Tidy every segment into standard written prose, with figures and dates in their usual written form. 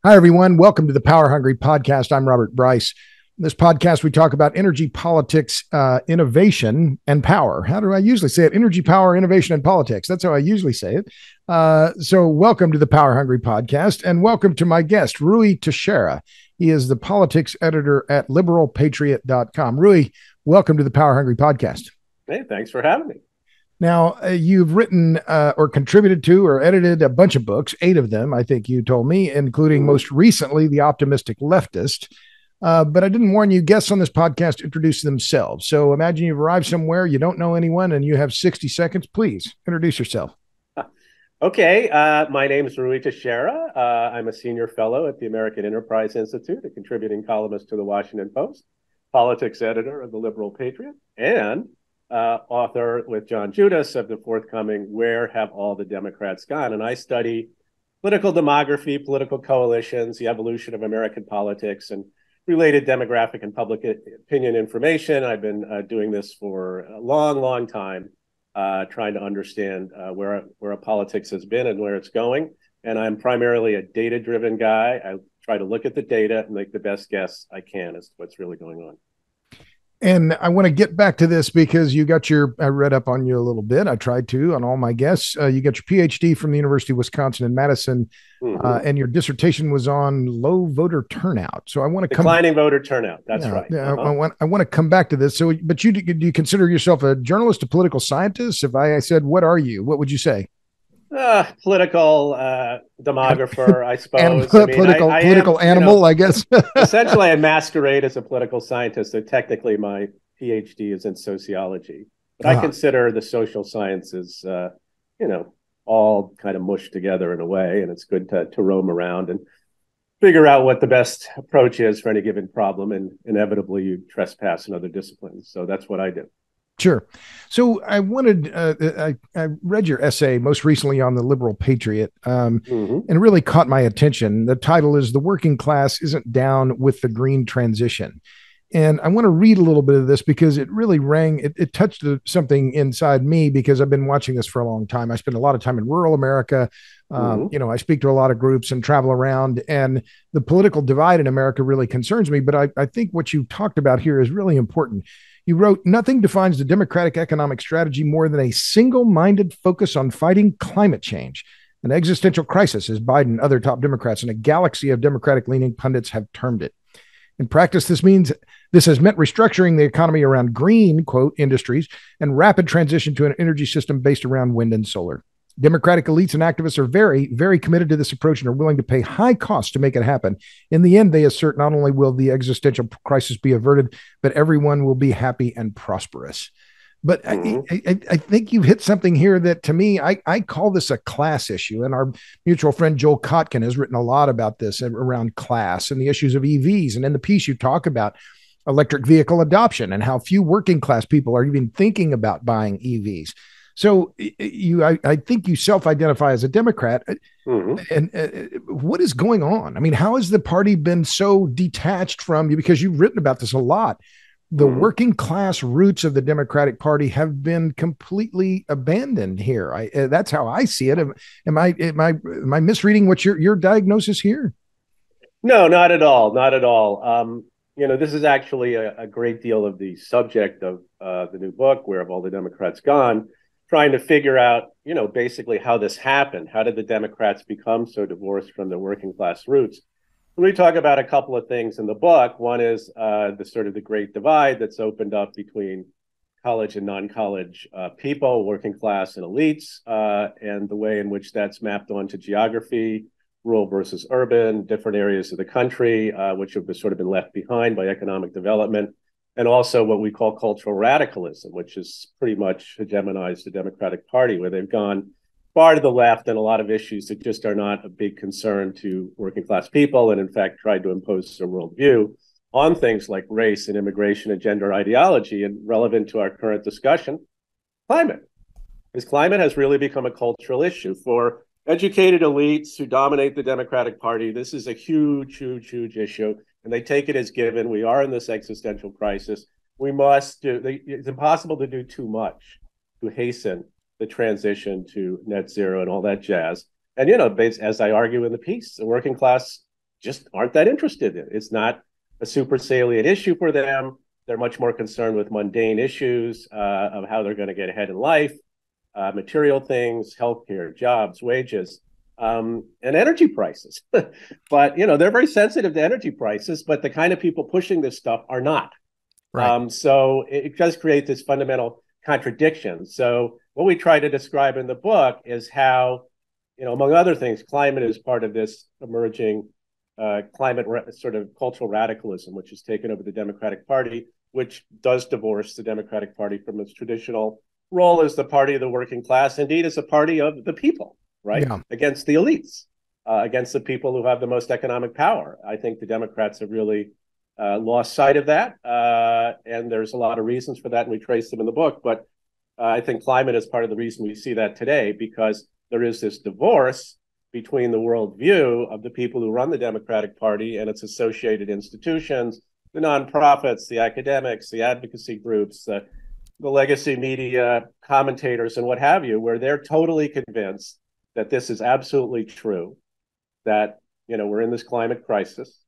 Hi, everyone. Welcome to the Power Hungry Podcast. I'm Robert Bryce. In this podcast, we talk about energy, politics, innovation, and power. How do I usually say it? Energy, power, innovation, and politics. That's how I usually say it. So welcome to the Power Hungry Podcast, and welcome to my guest, Ruy Teixeira. He is the politics editor at liberalpatriot.com. Ruy, welcome to the Power Hungry Podcast. Hey, thanks for having me. Now, you've written or contributed to or edited a bunch of books, 8 of them, I think you told me, including most recently, The Optimistic Leftist. But I didn't warn you, guests on this podcast introduce themselves. So imagine you've arrived somewhere, you don't know anyone, and you have 60 seconds. Please introduce yourself. Okay. My name is Ruy Teixeira. I'm a senior fellow at the American Enterprise Institute, a contributing columnist to the Washington Post, politics editor of the Liberal Patriot, and author with John Judas of the forthcoming Where Have All the Democrats Gone? And I study political demography, political coalitions, the evolution of American politics, and related demographic and public opinion information. I've been doing this for a long, long time, trying to understand where politics has been and where it's going. And I'm primarily a data-driven guy. I try to look at the data and make the best guess I can as to what's really going on. And I want to get back to this because you got I read up on you a little bit. I tried to on all my guests. You got your PhD from the University of Wisconsin in Madison, and your dissertation was on low voter turnout. So I want to declining voter turnout. That's right. Yeah, I want to come back to this. So, but do you consider yourself a journalist, a political scientist? If I said, what are you? What would you say? Political demographer, I suppose. Political animal, I guess. Essentially, I masquerade as a political scientist. So technically, my PhD is in sociology. But I consider the social sciences, all kind of mushed together in a way. And it's good to roam around and figure out what the best approach is for any given problem. And inevitably, you trespass in other disciplines. So that's what I do. Sure. So I wanted, I read your essay most recently on the Liberal Patriot, and it really caught my attention. The title is "The Working Class Isn't Down with the Green Transition." And I want to read a little bit of this because it really it touched something inside me because I've been watching this for a long time. I spend a lot of time in rural America. I speak to a lot of groups and travel around, and the political divide in America really concerns me. But I think what you talked about here is really important. You wrote, "Nothing defines the Democratic economic strategy more than a single-minded focus on fighting climate change, an existential crisis, as Biden and other top Democrats and a galaxy of Democratic-leaning pundits have termed it. In practice, this has meant restructuring the economy around green, quote, industries and rapid transition to an energy system based around wind and solar. Democratic elites and activists are very, very committed to this approach and are willing to pay high costs to make it happen. In the end, they assert not only will the existential crisis be averted, but everyone will be happy and prosperous." But I think you've hit something here that, to me, I call this a class issue. And our mutual friend Joel Kotkin has written a lot about this around class and the issues of EVs. And in the piece, you talk about electric vehicle adoption and how few working class people are even thinking about buying EVs. So I think you self-identify as a Democrat. And what is going on? I mean, how has the party been so detached from you? Because you've written about this a lot. The working class roots of the Democratic Party have been completely abandoned here. That's how I see it. Am I misreading what your diagnosis here? No, not at all. Not at all. This is actually a great deal of the subject of the new book, Where Have All the Democrats Gone? Trying to figure out, basically how this happened. How did the Democrats become so divorced from their working class roots? We talk about a couple of things in the book. One is the great divide that's opened up between college and non-college people, working class and elites, and the way in which that's mapped onto geography, rural versus urban, different areas of the country, which have sort of been left behind by economic development. And also what we call cultural radicalism, which is pretty much hegemonized the Democratic Party, where they've gone far to the left in a lot of issues that just are not a big concern to working class people, and in fact tried to impose a worldview on things like race and immigration and gender ideology. And relevant to our current discussion, climate. Because climate has really become a cultural issue for educated elites who dominate the Democratic Party. This is a huge, huge, huge issue, and they take it as given. We are in this existential crisis. We must do. It's impossible to do too much to hasten the transition to net zero and all that jazz. And, you know, as I argue in the piece, the working class just aren't that interested in it. It's not a super salient issue for them. They're much more concerned with mundane issues of how they're going to get ahead in life, material things, healthcare, jobs, wages, and energy prices. But, you know, they're very sensitive to energy prices, but the kind of people pushing this stuff are not. Right. So it does create this fundamental contradiction. So what we try to describe in the book is how, you know, among other things, climate is part of this emerging sort of cultural radicalism, which has taken over the Democratic Party, which does divorce the Democratic Party from its traditional role as the party of the working class, indeed as a party of the people, right? Yeah. Against the elites, against the people who have the most economic power. I think the Democrats have really lost sight of that. And there's a lot of reasons for that, and we trace them in the book. But I think climate is part of the reason we see that today, because there is this divorce between the worldview of the people who run the Democratic Party and its associated institutions, the nonprofits, the academics, the advocacy groups, the legacy media, commentators, and what have you, where they're totally convinced that this is absolutely true, that, you know, we're in this climate crisis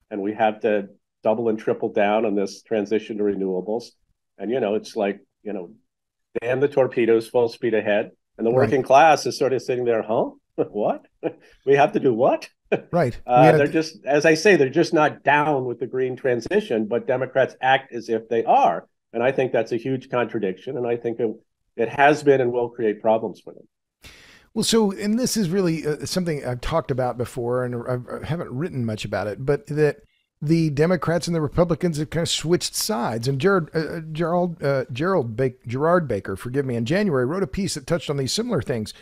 and we have to double and triple down on this transition to renewables. And, you know, it's like, you know, damn the torpedoes, full speed ahead. And the working class is sort of sitting there, huh? What? We have to do what? Right. They're just, as I say, they're just not down with the green transition, but Democrats act as if they are. And I think that's a huge contradiction. And I think it has been and will create problems for them. Well, so, and this is really something I've talked about before, and I haven't written much about it, but that the Democrats and the Republicans have kind of switched sides. And Gerard Baker, forgive me, in January wrote a piece that touched on these similar things.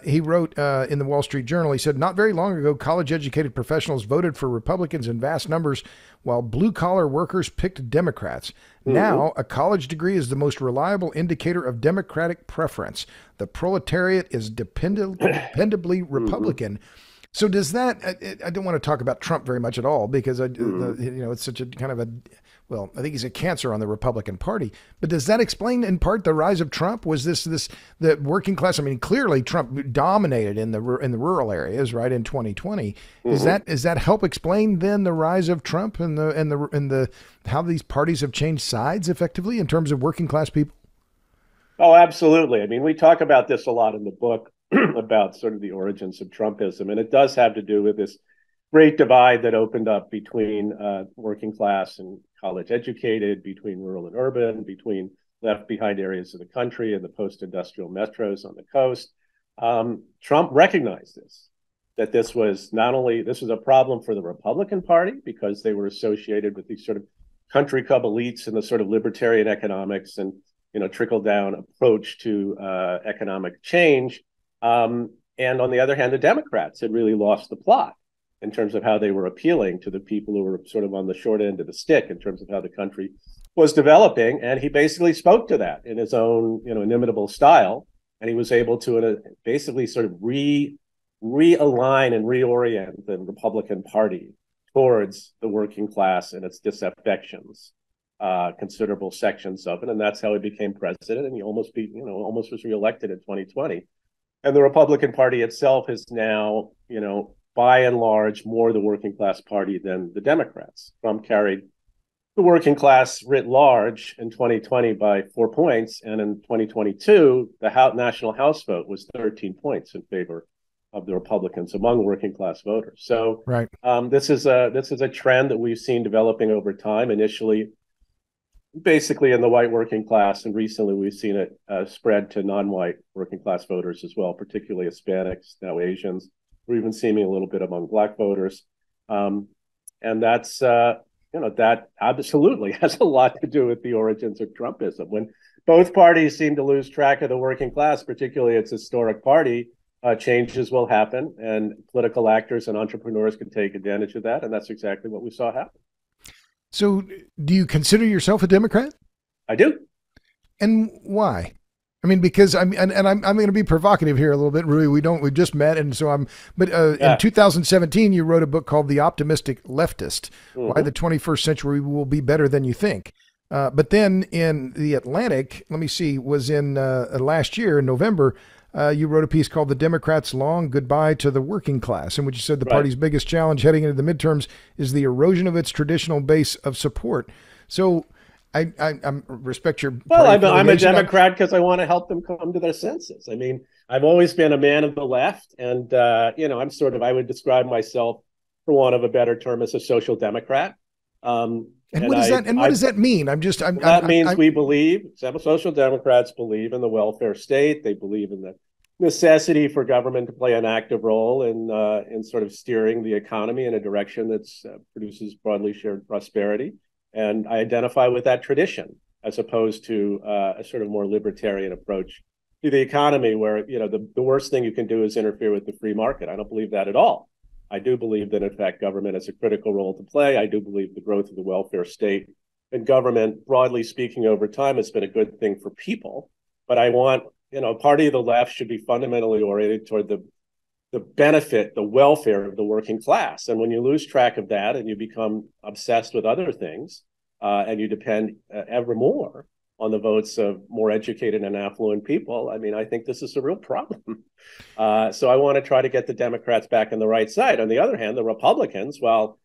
He wrote in the Wall Street Journal, he said, not very long ago, college-educated professionals voted for Republicans in vast numbers, while blue-collar workers picked Democrats. Mm-hmm. Now, a college degree is the most reliable indicator of Democratic preference. The proletariat is dependably Republican. Mm-hmm. So does that, I don't want to talk about Trump very much at all, because it's such a kind of well, I think he's a cancer on the Republican Party. But does that explain in part the rise of Trump? Was the working class? I mean, clearly Trump dominated in the rural areas, right, in 2020. Mm-hmm. Is that help explain then the rise of Trump and the how these parties have changed sides effectively in terms of working class people? Oh, absolutely. I mean, we talk about this a lot in the book about sort of the origins of Trumpism, and it does have to do with this great divide that opened up between working class and college educated, between rural and urban, between left behind areas of the country and the post-industrial metros on the coast. Trump recognized that this was a problem for the Republican Party because they were associated with these sort of country club elites and the sort of libertarian economics and, you know, trickle down approach to economic change. And on the other hand, the Democrats had really lost the plot in terms of how they were appealing to the people who were sort of on the short end of the stick in terms of how the country was developing. And he basically spoke to that in his own, you know, inimitable style. And he was able to basically sort of realign and reorient the Republican Party towards the working class and its disaffections, considerable sections of it. And that's how he became president. And he almost was reelected in 2020. And the Republican Party itself is now, you know, by and large, more the working class party than the Democrats. Trump carried the working class writ large in 2020 by 4 points. And in 2022, the national House vote was 13 points in favor of the Republicans among working class voters. So right. This is a trend that we've seen developing over time, initially basically in the white working class. And recently we've seen it spread to non-white working class voters as well, particularly Hispanics, now Asians. We're even seeing a little bit among Black voters. And that's, that absolutely has a lot to do with the origins of Trumpism. When both parties seem to lose track of the working class, particularly its historic party, changes will happen and political actors and entrepreneurs can take advantage of that. And that's exactly what we saw happen. So do you consider yourself a Democrat? I do. And why? I mean, because I'm going to be provocative here a little bit, Ruy. We just met. And so in 2017, you wrote a book called The Optimistic Leftist, Why the 21st Century Will Be Better Than You Think. But then in the Atlantic, let me see, was in last year in November. You wrote a piece called "The Democrats' Long Goodbye to the Working Class," in which you said the party's biggest challenge heading into the midterms is the erosion of its traditional base of support. So I respect your. Well, I'm a Democrat because I want to help them come to their senses. I mean, I've always been a man of the left, and I would describe myself, for want of a better term, as a social democrat. And what does that mean? That means we believe, some Social Democrats believe in the welfare state. They believe in the necessity for government to play an active role in sort of steering the economy in a direction that produces broadly shared prosperity. And I identify with that tradition, as opposed to a sort of more libertarian approach to the economy, where the worst thing you can do is interfere with the free market. I don't believe that at all. I do believe that, in fact, government has a critical role to play. I do believe the growth of the welfare state and government, broadly speaking, over time has been a good thing for people. But I want, a party of the left should be fundamentally oriented toward the benefit, the welfare of the working class. And when you lose track of that and you become obsessed with other things, and you depend ever more on the votes of more educated and affluent people, I mean, I think this is a real problem. So I want to try to get the Democrats back on the right side. On the other hand, the Republicans, while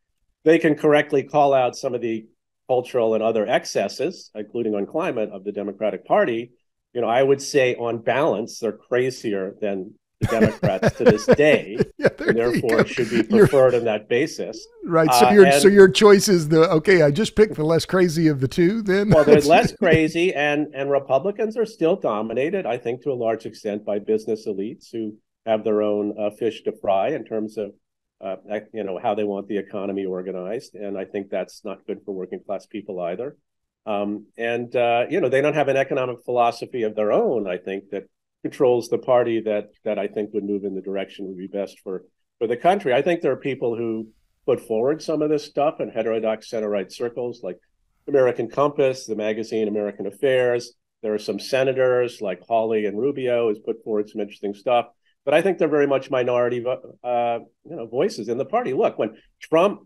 they can correctly call out some of the cultural and other excesses, including on climate, of the Democratic Party, I would say on balance, they're crazier than the Democrats to this day, and therefore should be preferred on that basis. Right. So your choice is I just picked the less crazy of the two then? Well, they're less crazy, and Republicans are still dominated, I think, to a large extent by business elites who have their own fish to fry in terms of how they want the economy organized. And I think that's not good for working class people either. They don't have an economic philosophy of their own, I think, that controls the party that I think would move in the direction would be best for the country. I think there are people who put forward some of this stuff in heterodox center-right circles, like American Compass, the magazine American Affairs. There are some senators like Hawley and Rubio who's put forward some interesting stuff. But I think they're very much minority voices in the party. Look, when Trump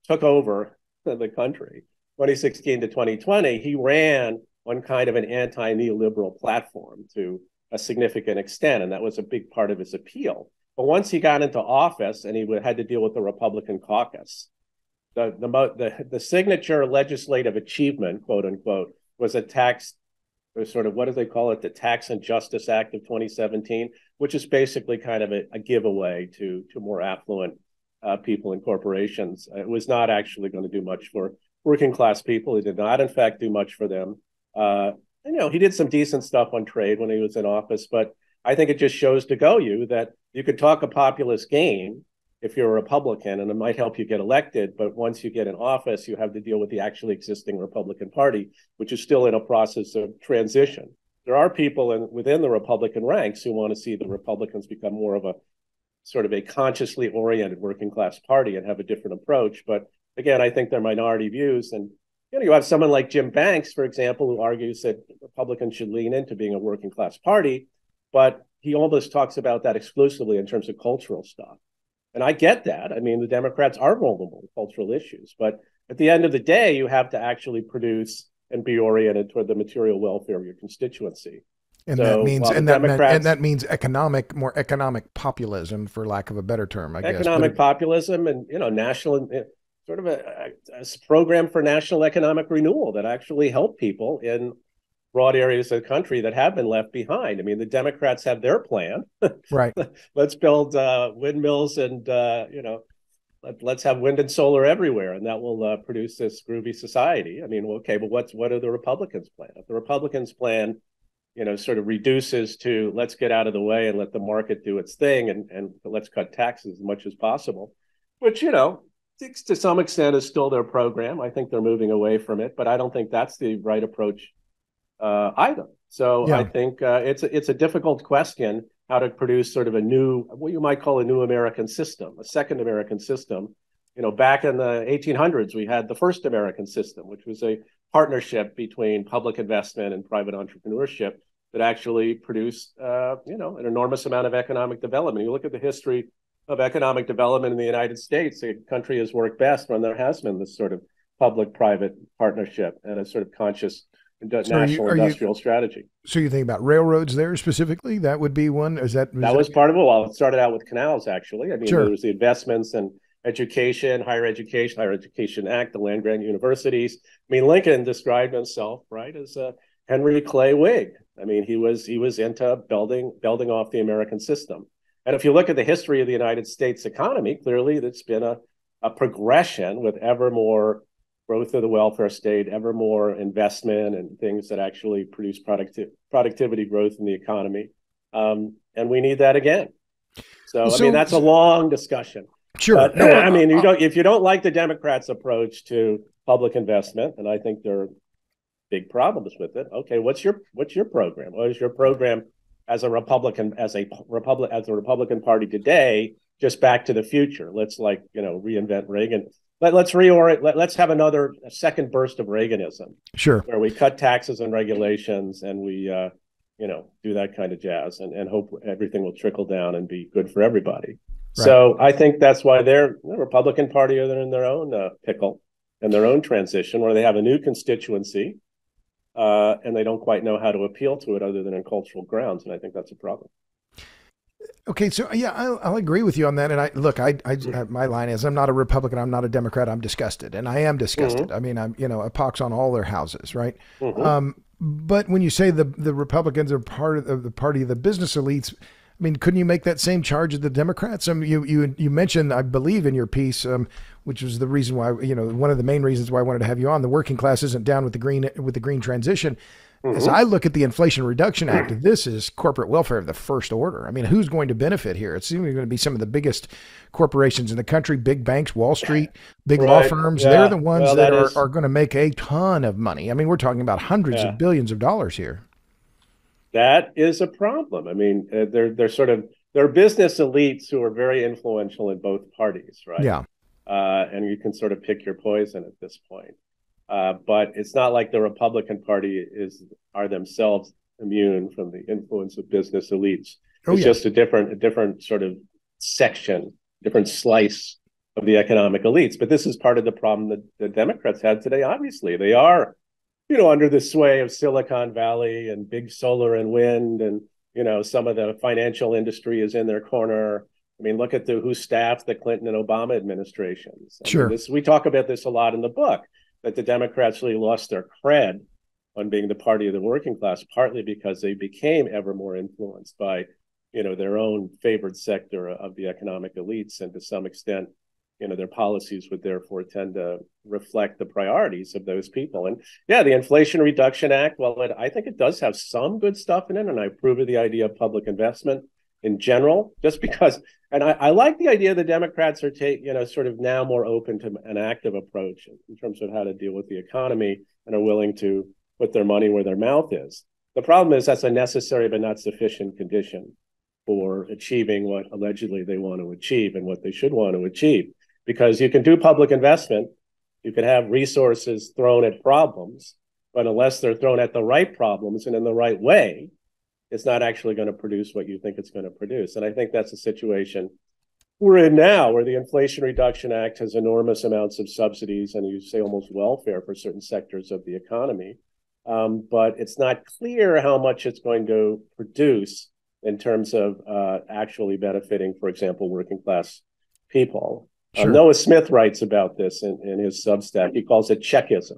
took over the country, 2016 to 2020, he ran on kind of an anti-neoliberal platform to a significant extent, and that was a big part of his appeal. But once he got into office and he had to deal with the Republican caucus, the signature legislative achievement, quote unquote, was what do they call it? The Tax and Justice Act of 2017, which is basically kind of a giveaway to more affluent people and corporations. It was not actually going to do much for working class people. It did not, in fact, do much for them. He did some decent stuff on trade when he was in office, but I think it just shows that you could talk a populist game if you're a Republican, and it might help you get elected. But once you get in office, you have to deal with the actually existing Republican Party, which is still in a process of transition. There are people within the Republican ranks who want to see the Republicans become more of a sort of a consciously oriented working class party and have a different approach. But again, I think they're minority views. And you have someone like Jim Banks, for example, who argues that Republicans should lean into being a working class party, but he almost talks about that exclusively in terms of cultural stuff. And I get that. I mean, the Democrats are vulnerable to cultural issues, but at the end of the day, you have to actually produce and be oriented toward the material welfare of your constituency. And that means more economic populism, for lack of a better term, I guess. Economic populism and national, sort of a program for national economic renewal that actually help people in broad areas of the country that have been left behind. I mean, the Democrats have their plan. Right. Let's build windmills and, let's have wind and solar everywhere, and that will produce this groovy society. I mean, okay, but what are the Republicans' plan? If the Republicans' plan, sort of reduces to let's get out of the way and let the market do its thing and let's cut taxes as much as possible, which, to some extent is still their program. I think they're moving away from it, but I don't think that's the right approach either. So yeah. I think it's a difficult question how to produce sort of what you might call a new American system, a second American system. Back in the 1800s, we had the first American system, which was a partnership between public investment and private entrepreneurship that actually produced, an enormous amount of economic development. You look at the history of economic development in the United States, the country has worked best when there has been this sort of public-private partnership and a sort of conscious So national industrial strategy. So you think about railroads there specifically? That would be one. That was part of it? Well, it started out with canals, actually. I mean, sure. There was the investments in education, higher education Act, the land grant universities. I mean, Lincoln described himself, right, as a Henry Clay Whig. I mean, he was into building off the American system. And if you look at the history of the United States economy, clearly it's been a progression with ever more growth of the welfare state, ever more investment and things that actually produce productivity growth in the economy. And we need that again. So, I mean, that's a long discussion. Sure. But, no, I mean, if you don't like the Democrats' approach to public investment, and I think there are big problems with it. Okay, what's your program? What is your program as a Republican Party today? Just back to the future. Let's reinvent Reagan. Let's reorient. Let's have a second burst of Reaganism. Sure. Where we cut taxes and regulations and we do that kind of jazz and hope everything will trickle down and be good for everybody. Right. So I think that's why the Republican Party are in their own pickle and their own transition, where they have a new constituency and they don't quite know how to appeal to it other than on cultural grounds. And I think that's a problem. Okay, so yeah, I'll agree with you on that. And my line is, I'm not a Republican, I'm not a Democrat, I'm disgusted, and I am disgusted. Mm-hmm. I mean, I'm a pox on all their houses, right? Mm-hmm. But when you say the Republicans are part of the party of the business elites, I mean, couldn't you make that same charge of the Democrats? You mentioned, I believe, in your piece, which was the reason why, one of the main reasons why I wanted to have you on. The working class isn't down with the green transition. Mm-hmm. As I look at the Inflation Reduction Act, this is corporate welfare of the first order. I mean, who's going to benefit here? It's going to be some of the biggest corporations in the country, big banks, Wall Street, big law firms. Yeah. They're the ones that are going to make a ton of money. I mean, we're talking about hundreds of billions of dollars here. That is a problem. I mean, they're business elites who are very influential in both parties, right? Yeah. And you can sort of pick your poison at this point. But it's not like the Republican Party are themselves immune from the influence of business elites. It's just a different sort of section, different slice of the economic elites. But this is part of the problem that the Democrats had today. Obviously, they are, under the sway of Silicon Valley and big solar and wind, and some of the financial industry is in their corner. I mean, look at who staffed the Clinton and Obama administrations. Sure. We talk about this a lot in the book, that the Democrats really lost their cred on being the party of the working class, partly because they became ever more influenced by, their own favored sector of the economic elites. And to some extent, their policies would therefore tend to reflect the priorities of those people. And yeah, the Inflation Reduction Act, I think it does have some good stuff in it. And I approve of the idea of public investment in general, just because, and I like the idea the Democrats are sort of now more open to an active approach in terms of how to deal with the economy and are willing to put their money where their mouth is. The problem is that's a necessary but not sufficient condition for achieving what allegedly they want to achieve and what they should want to achieve. Because you can do public investment, you can have resources thrown at problems, but unless they're thrown at the right problems and in the right way, it's not actually going to produce what you think it's going to produce. And I think that's a situation we're in now, where the Inflation Reduction Act has enormous amounts of subsidies and you say almost welfare for certain sectors of the economy. But it's not clear how much it's going to produce in terms of actually benefiting, for example, working class people. Sure. Noah Smith writes about this in his Substack. He calls it checkism,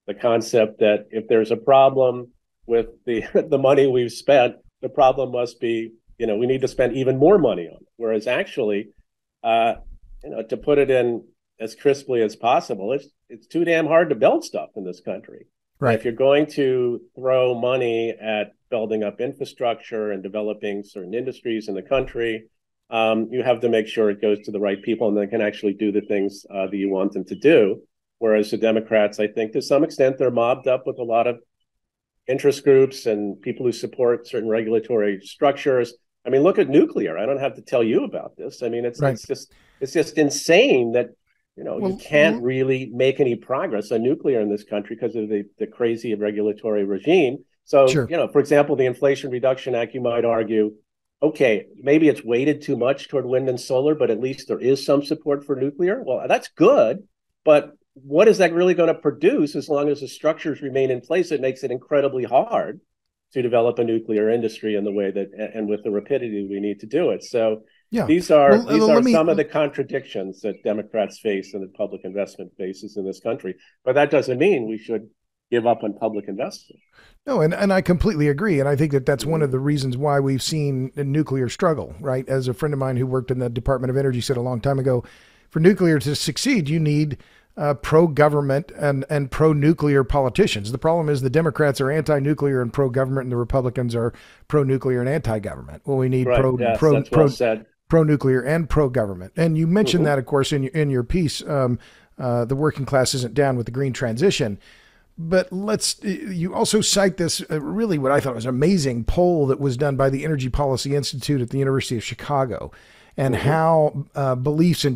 the concept that if there's a problem with the money we've spent, the problem must be, we need to spend even more money on it. Whereas actually, to put it in as crisply as possible, it's too damn hard to build stuff in this country. Right. If you're going to throw money at building up infrastructure and developing certain industries in the country, you have to make sure it goes to the right people and they can actually do the things that you want them to do. Whereas the Democrats, I think to some extent, they're mobbed up with a lot of interest groups and people who support certain regulatory structures. I mean, look at nuclear. I don't have to tell you about this. I mean, it's just insane that, you can't really make any progress on nuclear in this country because of the crazy regulatory regime. So, sure. For example, the Inflation Reduction Act, you might argue, okay, maybe it's weighted too much toward wind and solar, but at least there is some support for nuclear. Well, that's good, but what is that really going to produce as long as the structures remain in place? It makes it incredibly hard to develop a nuclear industry in the way that, and with the rapidity we need to do it. So Yeah. these are some of the contradictions that Democrats face and that public investment faces in this country. But that doesn't mean we should give up on public investment. No, and I completely agree. And I think that that's one of the reasons why we've seen a nuclear struggle, right? As a friend of mine who worked in the Department of Energy said a long time ago, for nuclear to succeed, you need pro-government and pro-nuclear politicians. The problem is the Democrats are anti-nuclear and pro-government, and the Republicans are pro-nuclear and anti-government. Well, we need pro-nuclear and pro-government. And you mentioned that, of course, in your piece, the working class isn't down with the green transition. But you also cite this really what I thought was an amazing poll that was done by the Energy Policy Institute at the University of Chicago, and how beliefs in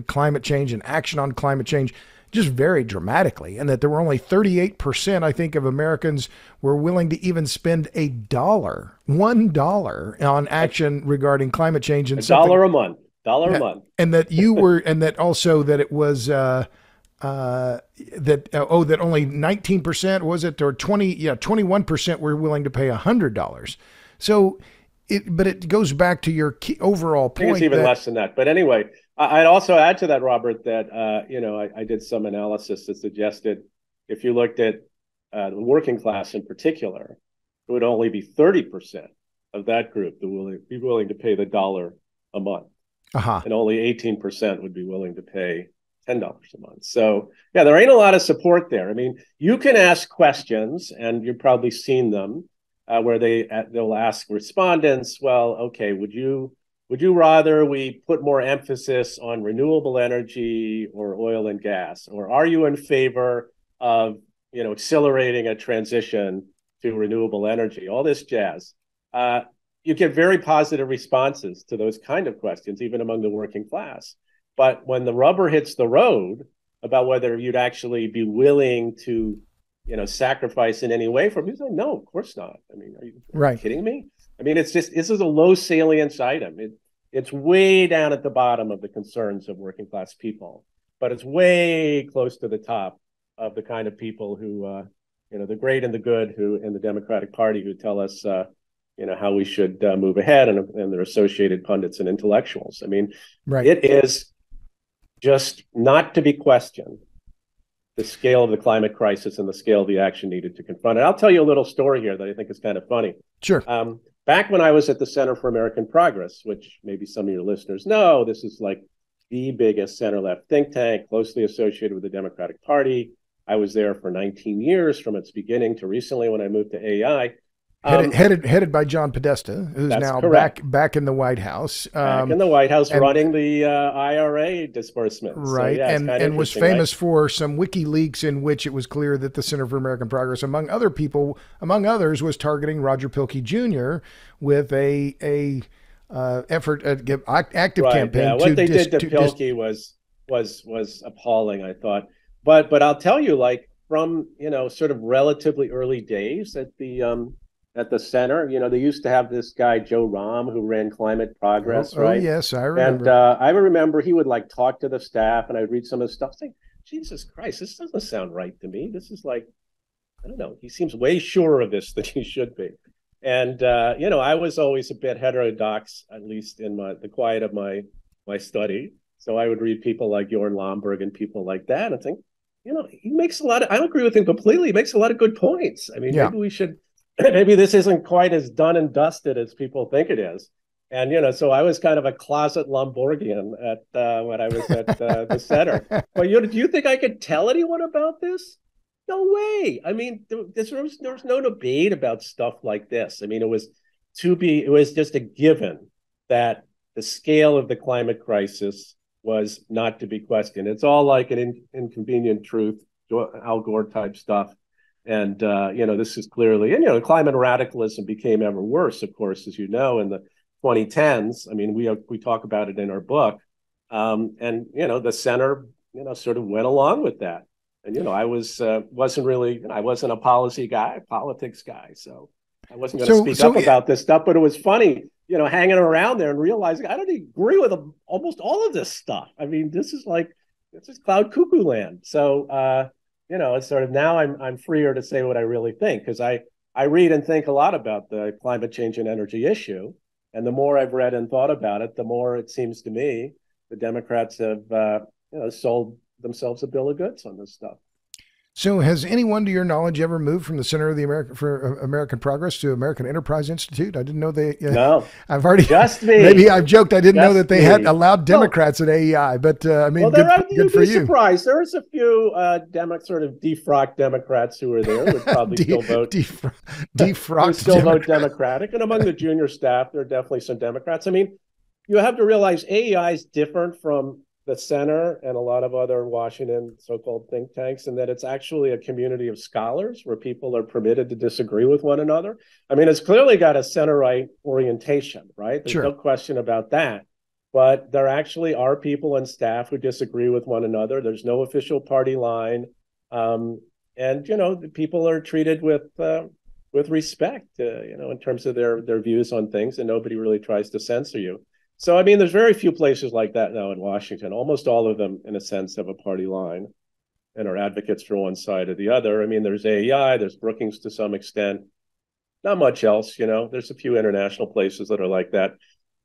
climate change and action on climate change just varied dramatically, and that there were only 38%, I think, of Americans were willing to even spend $1 on action regarding climate change. And $1 a month, a month. And that you were, and that also that it was, that only 19% was it, or 21% were willing to pay $100. So but it goes back to your key overall point. I think it's even less than that. But anyway, I'd also add to that, Robert, that I did some analysis that suggested if you looked at the working class in particular, it would only be 30% of that group that would be willing to pay the $1 a month, and only 18% would be willing to pay $10 a month. So yeah, there ain't a lot of support there. I mean, you can ask questions, and you've probably seen them, where they'll ask respondents, well, okay, would you rather we put more emphasis on renewable energy or oil and gas, or are you in favor of accelerating a transition to renewable energy? All this jazz. You get very positive responses to those kind of questions, even among the working class. But when the rubber hits the road about whether you'd actually be willing to, sacrifice in any way for people, no, of course not. I mean, are you kidding me? I mean, this is a low salience item. It's way down at the bottom of the concerns of working class people, but it's way close to the top of the kind of people who, the great and the good who in the Democratic Party who tell us, how we should move ahead, and their associated pundits and intellectuals. I mean, It is just not to be questioned, the scale of the climate crisis and the scale of the action needed to confront it. I'll tell you a little story here that I think is kind of funny. Sure. Back when I was at the Center for American Progress, which maybe some of your listeners know, this is like the biggest center-left think tank, closely associated with the Democratic Party. I was there for 19 years, from its beginning to recently when I moved to AEI. Headed by John Podesta, who's now back in the White House. Back in the White House, running the IRA disbursements. Right, so, and was famous for some WikiLeaks in which it was clear that the Center for American Progress, among others, was targeting Roger Pilkey Jr. with a active campaign. Yeah, what they did to Pilkey was appalling, I thought. But I'll tell you, like from sort of relatively early days at the center, they used to have this guy, Joe Rahm, who ran Climate Progress, right? Oh, yes, I remember. And I remember he would like talk to the staff, and I'd read some of the stuff, saying, Jesus Christ, this doesn't sound right to me. This is like, I don't know, he seems way surer of this than he should be. And, I was always a bit heterodox, at least in the quiet of my study. So I would read people like Jorn Lomberg and people like that and think, he makes I don't agree with him completely. He makes a lot of good points. I mean, maybe this isn't quite as done and dusted as people think it is. And, so I was kind of a closet Lomborgian when I was at the center. But do you think I could tell anyone about this? No way. I mean, there was no debate about stuff like this. I mean, it was just a given that the scale of the climate crisis was not to be questioned. It's all like an inconvenient truth, Al Gore type stuff. And, this is clearly, and, climate radicalism became ever worse, of course, as you know, in the 2010s. I mean, we talk about it in our book. And, the center, sort of went along with that. And, I wasn't a politics guy. So I wasn't going to speak up about this stuff. But it was funny, hanging around there and realizing I don't agree with almost all of this stuff. I mean, this is like, it's just cloud cuckoo land. So it's sort of now I'm freer to say what I really think, because I read and think a lot about the climate change and energy issue. And the more I've read and thought about it, the more it seems to me the Democrats have sold themselves a bill of goods on this stuff. So, has anyone, to your knowledge, ever moved from the Center of the American Progress to American Enterprise Institute? I didn't know they. No, I've already. Just me. Maybe I've joked. I didn't know that they me. had allowed Democrats at AEI, but I mean, good for you. Surprised. There's a few sort of defrocked Democrats who are there would probably still vote. Defrocked. Still vote Democratic, and among the junior staff, there are definitely some Democrats. I mean, you have to realize AEI is different from the center and a lot of other Washington so-called think tanks, and that it's actually a community of scholars where people are permitted to disagree with one another. I mean, it's clearly got a center-right orientation, right? There's no question about that. But there actually are people and staff who disagree with one another. There's no official party line. And, the people are treated with respect, in terms of their views on things, and nobody really tries to censor you. So, I mean, there's very few places like that now in Washington. Almost all of them, in a sense, have a party line and are advocates for one side or the other. I mean, there's AEI, there's Brookings to some extent, not much else. There's a few international places that are like that.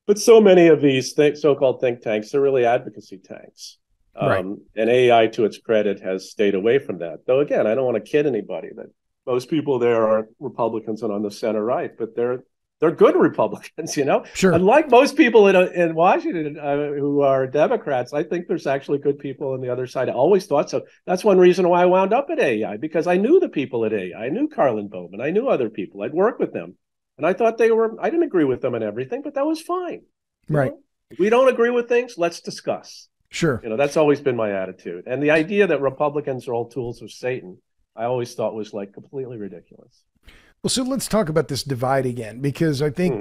But so many of these so-called think tanks are really advocacy tanks. Right. And AEI, to its credit, has stayed away from that. Though, again, I don't want to kid anybody that most people there are Republicans and on the center right, but they're good Republicans, Sure. Unlike most people in Washington who are Democrats, I think there's actually good people on the other side. I always thought so. That's one reason why I wound up at AEI, because I knew the people at AEI. I knew Carlin Bowman. I knew other people. I'd worked with them. And I thought I didn't agree with them on everything, but that was fine. Right. If we don't agree with things, let's discuss. Sure. That's always been my attitude. And the idea that Republicans are all tools of Satan, I always thought was completely ridiculous. Well, so let's talk about this divide again, because I think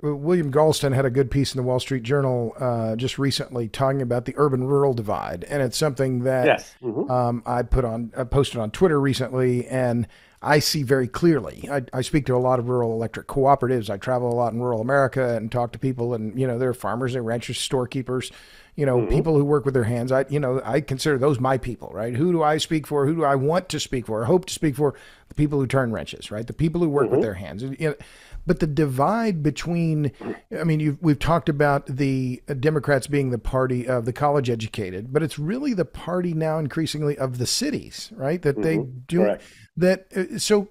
William Galston had a good piece in the Wall Street Journal just recently talking about the urban-rural divide, and it's something that I posted on Twitter recently, and I see very clearly. I speak to a lot of rural electric cooperatives. I travel a lot in rural America and talk to people, and they're farmers, they're ranchers, storekeepers. People who work with their hands. I consider those my people, right? Who do I speak for? Who do I want to speak for? I hope to speak for the people who turn wrenches, right? The people who work with their hands. But the divide between, we've talked about the Democrats being the party of the college educated, but it's really the party now increasingly of the cities, right? That they do that. So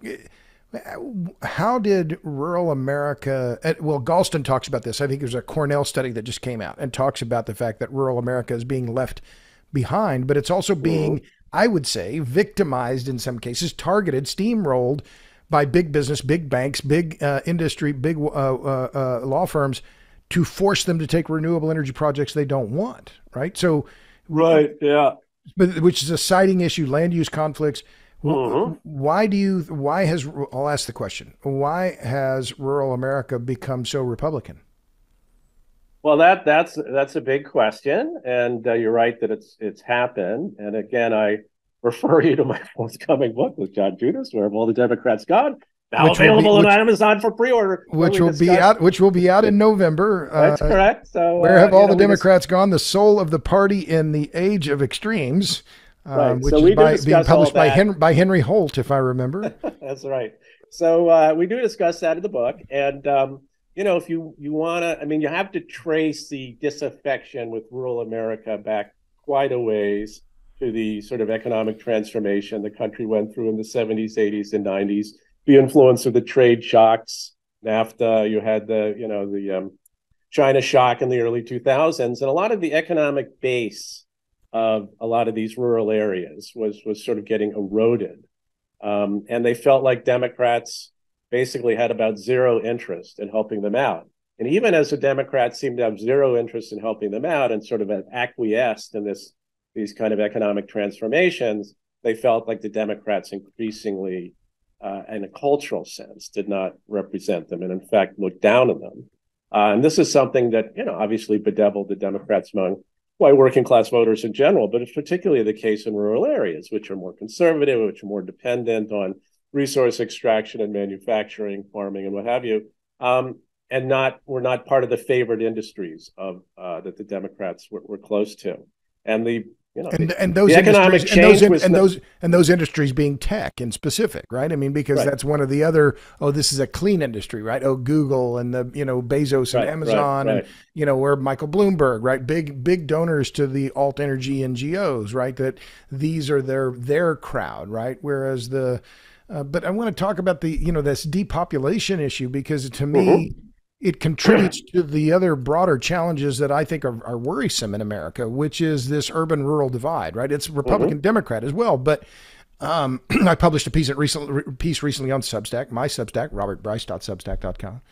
how did rural America, Galston talks about this. I think there's a Cornell study that just came out and talks about the fact that rural America is being left behind, but it's also being, I would say, victimized in some cases, targeted, steamrolled by big business, big banks, big industry, big law firms to force them to take renewable energy projects they don't want, right? So, right, yeah. But which is a siding issue, land use conflicts. I'll ask the question, why has rural America become so Republican? Well, that's a big question, and you're right that it's happened. And again, I refer you to my forthcoming book with John Judas, Where Have All the Democrats Gone? Now available on Amazon for pre-order. Which will be out in November. That's correct. So Where Have All the Democrats Gone? The Soul of the Party in the Age of Extremes. Right. Which is being published by Henry Holt, if I remember. That's right. So we do discuss that in the book. And, if you want to, you have to trace the disaffection with rural America back quite a ways to the sort of economic transformation the country went through in the 70s, 80s, and 90s, the influence of the trade shocks, NAFTA, you had the China shock in the early 2000s, and a lot of the economic base of a lot of these rural areas was sort of getting eroded. And they felt like Democrats basically had about zero interest in helping them out. And even as the Democrats seemed to have zero interest in helping them out and sort of acquiesced in these kind of economic transformations, they felt like the Democrats increasingly, in a cultural sense, did not represent them and in fact looked down on them. And this is something that, obviously bedeviled the Democrats among white working class voters in general, but it's particularly the case in rural areas, which are more conservative, which are more dependent on resource extraction and manufacturing, farming, and what have you, and were not part of the favored industries of that the Democrats were close to. And the and the those economic industries change was and those industries being tech in specific, right? I mean, because right, that's one of the other, oh, this is a clean industry, right? Oh, Google and the, Bezos and Amazon and, right. where Michael Bloomberg, right? Big donors to the alt energy NGOs, right? That these are their crowd, right? Whereas but I want to talk about the, this depopulation issue, because to me, Mm-hmm. it contributes to the other broader challenges that I think are worrisome in America, which is this urban rural divide, right? It's Republican Mm-hmm. Democrat as well. But I published a piece recently on Substack, my Substack, robertbryce.substack.com.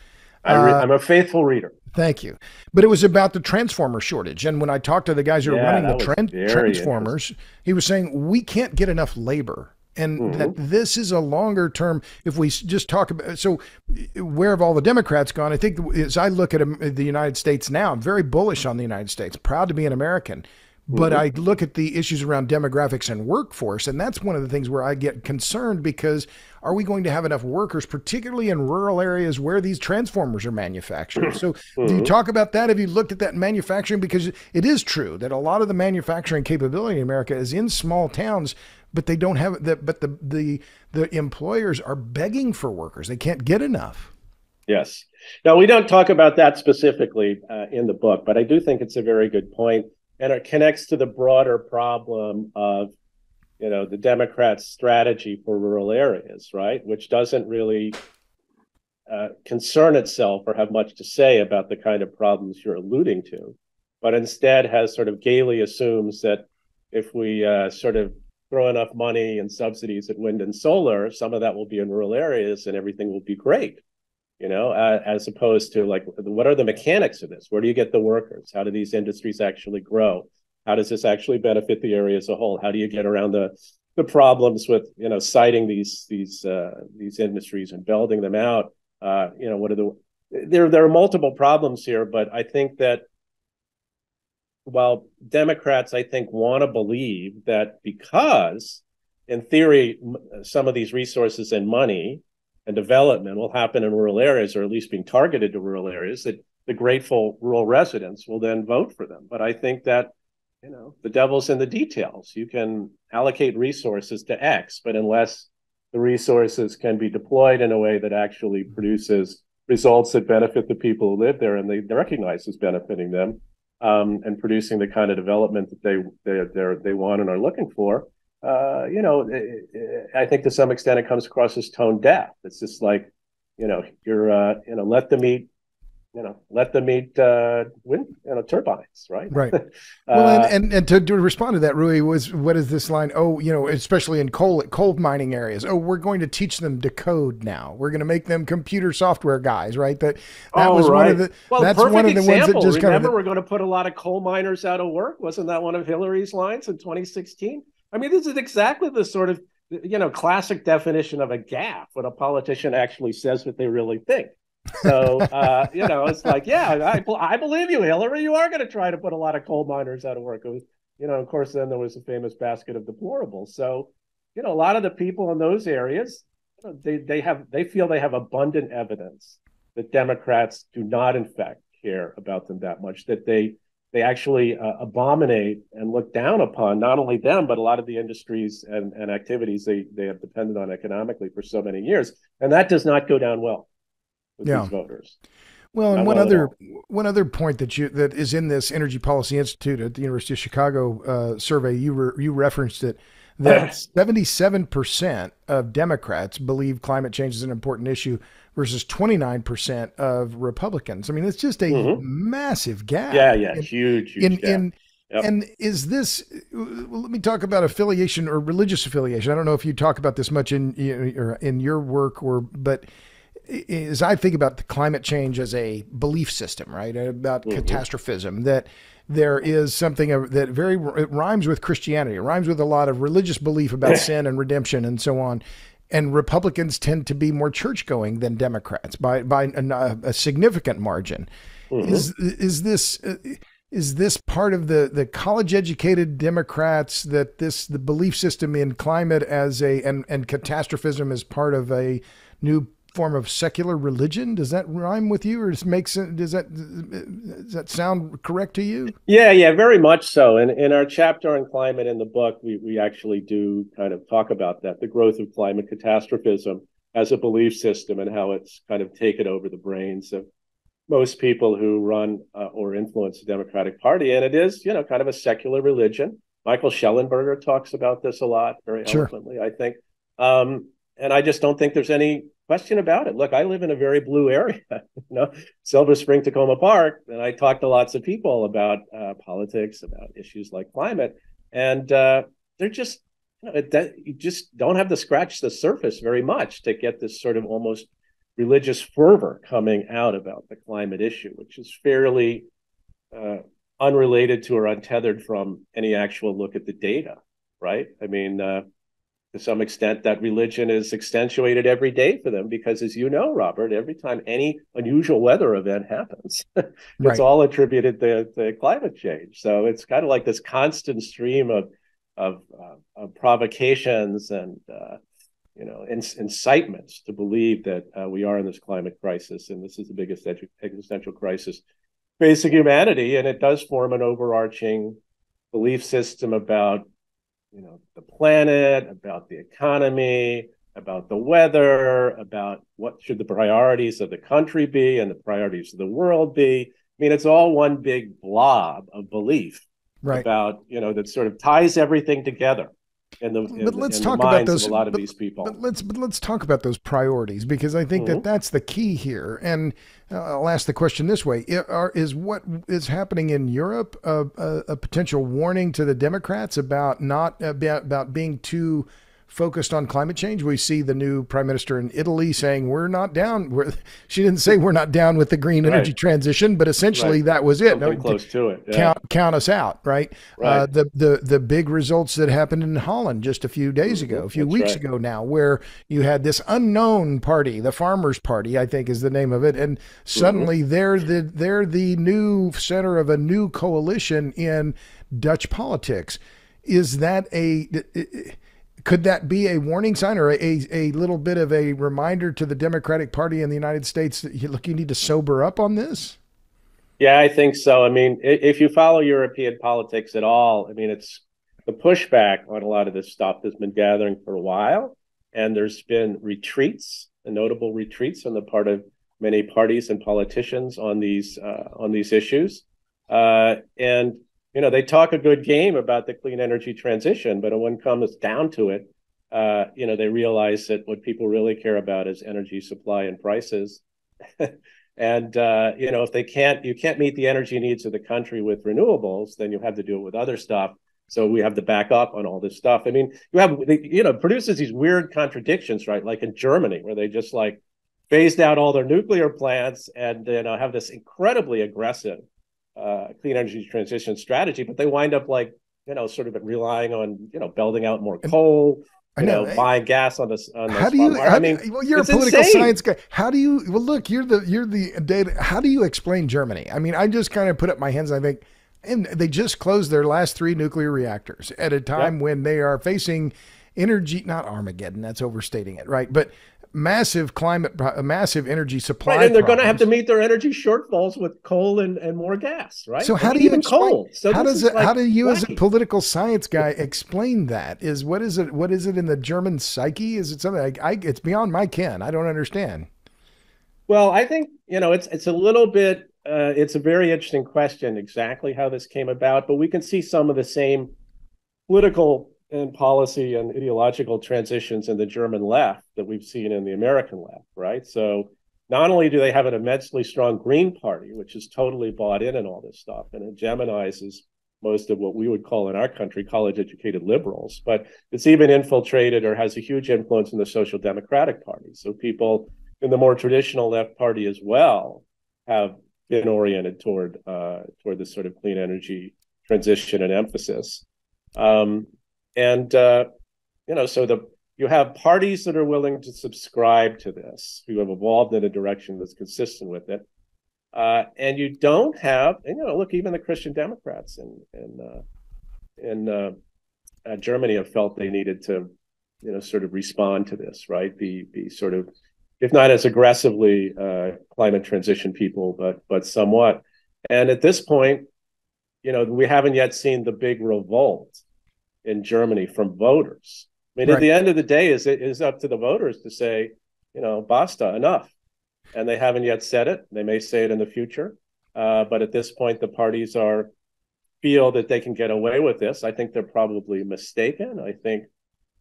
I'm a faithful reader. Thank you. But it was about the transformer shortage. And when I talked to the guys who are Yeah, running that the was very transformers, interesting. he was saying, we can't get enough labor. And that Mm-hmm. this is a longer term. If we just talk about, so where have all the Democrats gone? I think as I look at the United States now, I'm very bullish on the United States, proud to be an American. But Mm-hmm. I look at the issues around demographics and workforce, and that's one of the things where I get concerned, because are we going to have enough workers, particularly in rural areas where these transformers are manufactured? So, do you Mm-hmm. talk about that? Have you looked at that manufacturing? Because it is true that a lot of the manufacturing capability in America is in small towns, but they don't have that. But the employers are begging for workers; they can't get enough. Yes. Now, we don't talk about that specifically in the book, but I do think it's a very good point, and it connects to the broader problem of, the Democrats' strategy for rural areas, right? Which doesn't really concern itself or have much to say about the kind of problems you're alluding to, but instead has sort of gaily assumes that if we sort of throw enough money and subsidies at wind and solar, some of that will be in rural areas and everything will be great, as opposed to, like, what are the mechanics of this? Where do you get the workers? How do these industries actually grow? How does this actually benefit the area as a whole? How do you get around the problems with, siting these industries and building them out? What are there are multiple problems here, but I think that while Democrats, I think, want to believe that because, in theory, some of these resources and money and development will happen in rural areas, or at least being targeted to rural areas, that the grateful rural residents will then vote for them. But I think that, the devil's in the details. You can allocate resources to X, but unless the resources can be deployed in a way that actually produces results that benefit the people who live there and they recognize as benefiting them, and producing the kind of development that they want and are looking for, I think to some extent it comes across as tone deaf. It's just like, you're, let them eat wind, turbines, right? Right. Well, and to respond to that, Ruy, what is this line? Oh, especially in coal mining areas. Oh, we're going to teach them to code now. We're going to make them computer software guys, right? That was right. one of the. Well, that's perfect one of the example. ones that just Remember, kind of. we're going to put a lot of coal miners out of work. Wasn't that one of Hillary's lines in 2016? I mean, this is exactly the sort of, classic definition of a gaffe, when a politician actually says what they really think. So, it's like, yeah, I believe you, Hillary. You are going to try to put a lot of coal miners out of work. It was, of course, then there was a famous basket of deplorables. So, a lot of the people in those areas, they feel they have abundant evidence that Democrats do not, in fact, care about them that much, that they actually abominate and look down upon not only them, but a lot of the industries and activities they have depended on economically for so many years. And that does not go down well with these voters. Well, and Not well one other point that is in this Energy Policy Institute at the University of Chicago survey, you referenced it, that 77% of Democrats believe climate change is an important issue versus 29% of Republicans. I mean, it's just a massive gap. Yeah, huge gap. Yep. And is this? Let me talk about affiliation or religious affiliation. I don't know if you talk about this much in your work, but as I think about the climate change as a belief system, right? About catastrophism, that there is something that it rhymes with Christianity. It rhymes with a lot of religious belief about sin and redemption and so on. And Republicans tend to be more church going than Democrats by a significant margin. Is this part of the college educated Democrats, that the belief system in climate and catastrophism is part of a new form of secular religion. Does that rhyme with you, or does that sound correct to you? Yeah, very much so. And in our chapter on climate in the book, we actually do kind of talk about that, the growth of climate catastrophism as a belief system and how it's kind of taken over the brains of most people who run or influence the Democratic Party. And it is, kind of a secular religion. Michael Schellenberger talks about this a lot, very Sure. eloquently, I think. And I just don't think there's any question about it. Look, I live in a very blue area, Silver Spring, Tacoma Park, and I talk to lots of people about politics, about issues like climate, and they're just, you just don't have to scratch the surface very much to get this sort of almost religious fervor coming out about the climate issue, which is fairly unrelated to or untethered from any actual look at the data, right? I mean, to some extent, that religion is accentuated every day for them because, as you know, Robert, every time any unusual weather event happens, it's Right. all attributed to climate change. So it's kind of like this constant stream of provocations and incitements to believe that we are in this climate crisis, and this is the biggest existential crisis facing humanity. And it does form an overarching belief system about the planet, about the economy, about the weather, about what should the priorities of the country be and the priorities of the world be. I mean, it's all one big blob of belief Right. about, that sort of ties everything together in But let's the talk about minds of those. a lot of these people. But let's talk about those priorities, because I think that that's the key here. And I'll ask the question this way: Is what is happening in Europe a potential warning to the Democrats about not about being too focused on climate change? We see the new prime minister in Italy saying we're not down. She didn't say we're not down with the green energy transition, but essentially that was it. Something close to it. Yeah. Count us out, right? Right. The big results that happened in Holland just a few days ago, a few weeks ago now, where you had this unknown party, the Farmers Party, I think is the name of it, and suddenly they're the new center of a new coalition in Dutch politics. Is that could that be a warning sign or a little bit of a reminder to the Democratic Party in the United States that you need to sober up on this? Yeah, I think so. I mean, if you follow European politics at all, I mean, it's the pushback on a lot of this stuff has been gathering for a while, and there's been retreats, notable retreats on the part of many parties and politicians on these issues, and they talk a good game about the clean energy transition, but when it comes down to it, they realize that what people really care about is energy supply and prices. And if you can't meet the energy needs of the country with renewables, then you have to do it with other stuff. So we have to back up on all this stuff. I mean, produces these weird contradictions, right? Like in Germany, where they just like phased out all their nuclear plants and have this incredibly aggressive clean energy transition strategy, but they wind up sort of relying on building out more coal, buying gas on this. How do you? Well, you're a political science guy. How do you? Well, look, you're the data. How do you explain Germany? I mean, I just kind of put up my hands. And I think, and they just closed their last 3 nuclear reactors at a time when they are facing energy, not Armageddon. That's overstating it, right? But massive energy supply. Right, and they're going to have to meet their energy shortfalls with coal and more gas, right? So how do you explain coal? So how do you as a political science guy explain that? What is it in the German psyche? Is it something it's beyond my ken? I don't understand. Well, I think it's a little bit. It's a very interesting question exactly how this came about, but we can see some of the same political and policy and ideological transitions in the German left that we've seen in the American left, right? So not only do they have an immensely strong Green Party, which is totally bought in all this stuff and hegemonizes most of what we would call in our country college-educated liberals, but it's even infiltrated or has a huge influence in the Social Democratic Party. So people in the more traditional left party as well have been oriented toward this sort of clean energy transition and emphasis. You have parties that are willing to subscribe to this, who have evolved in a direction that's consistent with it. And you don't have, look, even the Christian Democrats in Germany have felt they needed to, sort of respond to this, right? Be sort of if not as aggressively, climate transition people, but somewhat. And at this point, we haven't yet seen the big revolt in Germany from voters. I mean, at the end of the day, it is up to the voters to say, basta, enough. And they haven't yet said it. They may say it in the future. But at this point, the parties feel that they can get away with this. I think they're probably mistaken. I think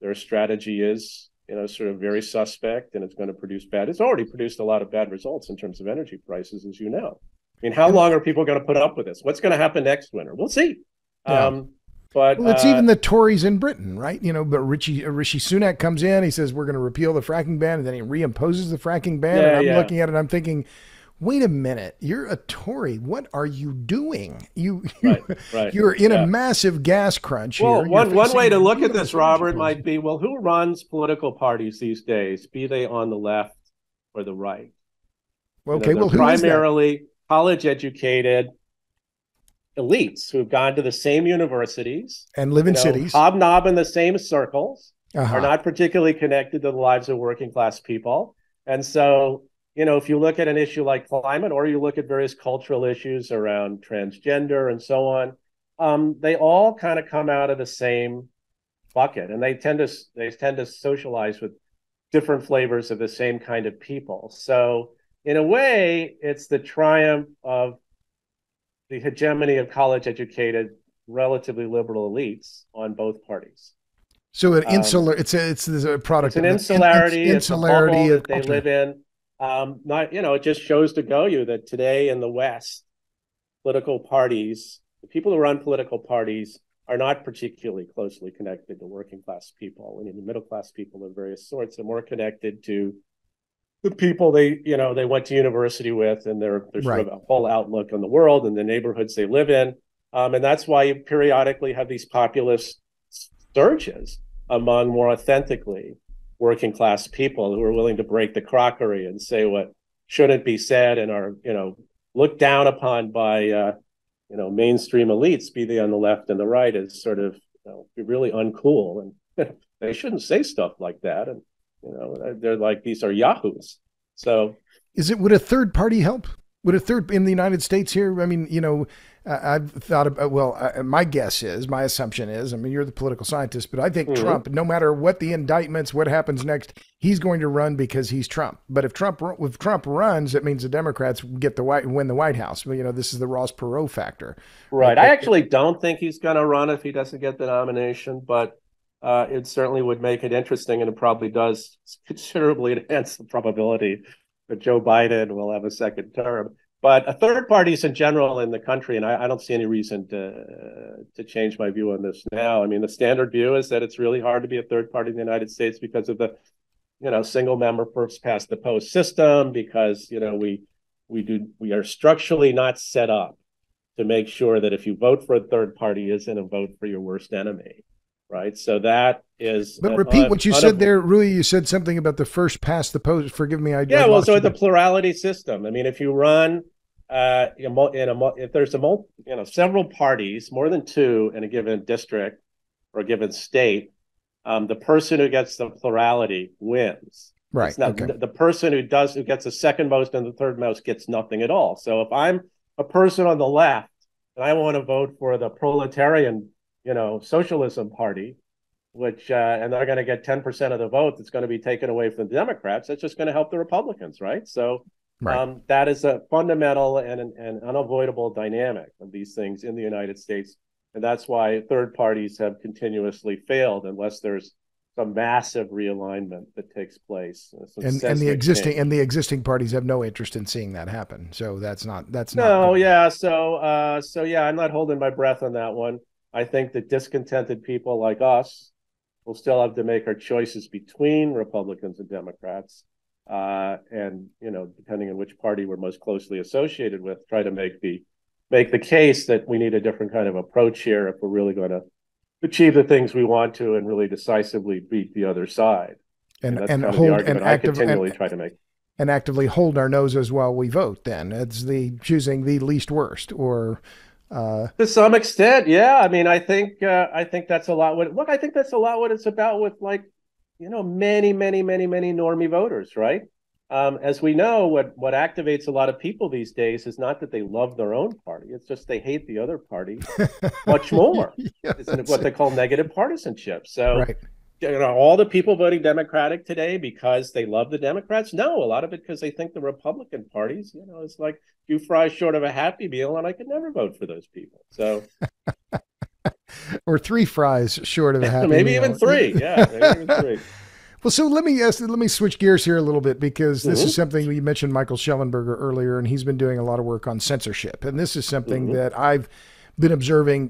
their strategy is, sort of very suspect, and it's going to produce it's already produced a lot of bad results in terms of energy prices, as you know. I mean, how long are people going to put up with this? What's going to happen next winter? We'll see. Yeah. But it's even the Tories in Britain, right? But Rishi Sunak comes in, he says we're going to repeal the fracking ban, and then he reimposes the fracking ban. And I'm looking at it, I'm thinking, wait a minute, you're a Tory. What are you doing? You're in a massive gas crunch here. Well, one way to look at this, Robert, might be, well, who runs political parties these days, be they on the left or the right? Okay, well, who primarily college-educated elites who've gone to the same universities and live in cities, hobnob in the same circles, are not particularly connected to the lives of working class people. And so, if you look at an issue like climate, or you look at various cultural issues around transgender and so on, they all kind of come out of the same bucket, and they tend to socialize with different flavors of the same kind of people. So in a way, it's the triumph of the hegemony of college-educated, relatively liberal elites on both parties. So it's a product. It's an insularity. It's a bubble that they live in. It just shows to you that today in the West, political parties, the people who run political parties, are not particularly closely connected to working class people. And the middle class people of various sorts are more connected to the people they went to university with, and their sort of a whole outlook on the world and the neighborhoods they live in. And that's why you periodically have these populist surges among more authentically working class people who are willing to break the crockery and say what shouldn't be said, and are, looked down upon by, mainstream elites, be they on the left and the right, as sort of, really uncool. And they shouldn't say stuff like that. And, they're like, these are yahoos. So would a third party help? Would a third in the United States here? I mean, I've thought about, my assumption is, I mean, you're the political scientist, but I think Trump, no matter what the indictments, what happens next, he's going to run because he's Trump. But if Trump runs, it means the Democrats win the White House. This is the Ross Perot factor. Right. I actually don't think he's going to run if he doesn't get the nomination, but it certainly would make it interesting, and it probably does considerably enhance the probability that Joe Biden will have a second term. But third parties in general in the country, and I don't see any reason to change my view on this now. I mean, the standard view is that it's really hard to be a third party in the United States because of the, single member first past the post system, because, we are structurally not set up to make sure that if you vote for a third party, isn't a vote for your worst enemy. Right. So that is. But repeat what you said there, Ruy. You said something about the first past the post. Forgive me. So the plurality system. I mean, if you run, if there's several parties, more than two in a given district or a given state, the person who gets the plurality wins. Right. It's not, the person who gets the second most and the third most gets nothing at all. So if I'm a person on the left and I want to vote for the proletarian, socialism party, which and they're going to get 10% of the vote that's going to be taken away from the Democrats, that's just going to help the Republicans, right? So that is a fundamental and unavoidable dynamic of these things in the United States. And that's why third parties have continuously failed unless there's some massive realignment that takes place. And the existing parties have no interest in seeing that happen. So that's not. So I'm not holding my breath on that one. I think that discontented people like us will still have to make our choices between Republicans and Democrats. And, depending on which party we're most closely associated with, try to make the case that we need a different kind of approach here if we're really going to achieve the things we want to and really decisively beat the other side. And that's try to make. And actively hold our noses while we vote. Then it's choosing the least worst, or to some extent, yeah. I mean, I think that's a lot. I think that's a lot what it's about with, many, many, many, many normie voters, right? As we know, what activates a lot of people these days is not that they love their own party; it's just they hate the other party much more. Yeah, It's what they call negative partisanship. So, right. all the people voting Democratic today because they love the Democrats? No, a lot of it because they think the Republican parties, it's like few fries short of a Happy Meal, and I could never vote for those people. So Or three fries short of a Happy maybe even Meal. three. Yeah, maybe even three. Well, so let me switch gears here a little bit, because this is Mm-hmm. something you mentioned Michael Schellenberger earlier, and he's been doing a lot of work on censorship. And this is something Mm-hmm. that I've been observing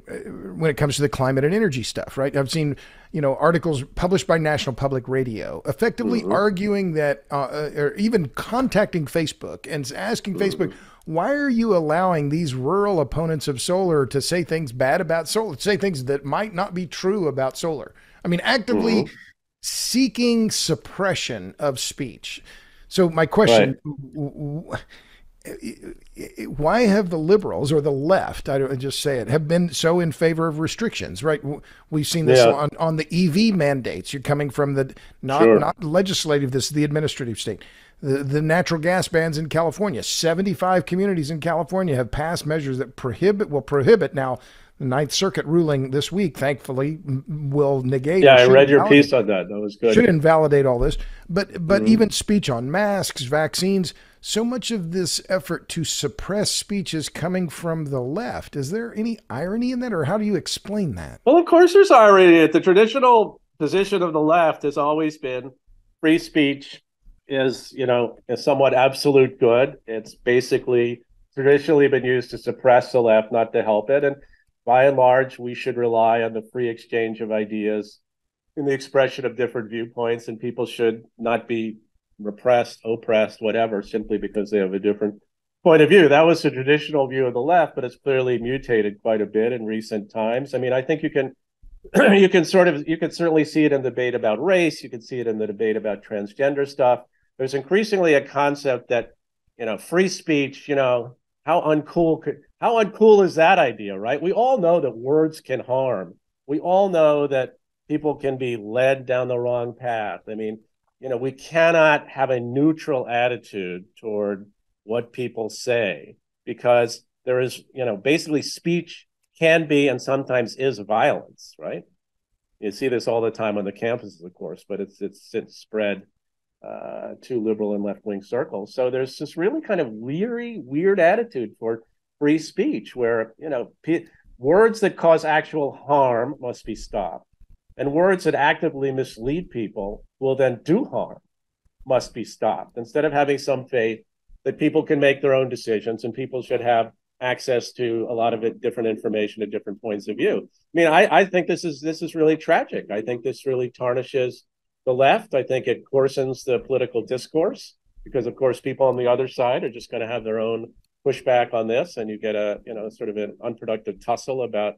when it comes to the climate and energy stuff, right? I've seen, articles published by National Public Radio effectively Mm-hmm. arguing that, or even contacting Facebook and asking Mm-hmm. Facebook, why are you allowing these rural opponents of solar to say things bad about solar, say things that might not be true about solar? I mean, actively Mm-hmm. seeking suppression of speech. So my Right. question, why have the liberals or the left, I don't just say it, have been so in favor of restrictions, right? We've seen this Yeah. on the EV mandates. You're coming from the Sure. not legislative, this is the administrative state. The natural gas bans in California. 75 communities in California have passed measures that will prohibit now. The Ninth Circuit ruling this week, thankfully, will negate Yeah, or I should read your invalidate piece on that. That was good. should invalidate all this. But Mm-hmm. even speech on masks, vaccines, so much of this effort to suppress speech is coming from the left. Is there any irony in that, or how do you explain that? Well, of course, there's irony. The traditional position of the left has always been free speech is, is somewhat absolute good. It's basically traditionally been used to suppress the left, not to help it. And by and large, we should rely on the free exchange of ideas in the expression of different viewpoints, and people should not be repressed, oppressed, whatever, simply because they have a different point of view. That was the traditional view of the left, but it's clearly mutated quite a bit in recent times. I mean, I think you can you can certainly see it in the debate about race. You can see it in the debate about transgender stuff. There's increasingly a concept that, free speech, how uncool is that idea, right? We all know that words can harm. We all know that people can be led down the wrong path. I mean, we cannot have a neutral attitude toward what people say, because there is, basically speech can be and sometimes is violence, right? You see this all the time on the campuses, of course, but it's since spread to liberal and left wing circles. So there's this really kind of weird attitude toward free speech, where words that cause actual harm must be stopped, and words that actively mislead people will then do harm must be stopped. Instead of having some faith that people can make their own decisions and people should have access to a lot of it, different information at different points of view. I mean, I think this is really tragic. I think this really tarnishes the left. I think it coarsens the political discourse, because, of course, people on the other side are just going to have their own pushback on this, and you get a sort of an unproductive tussle about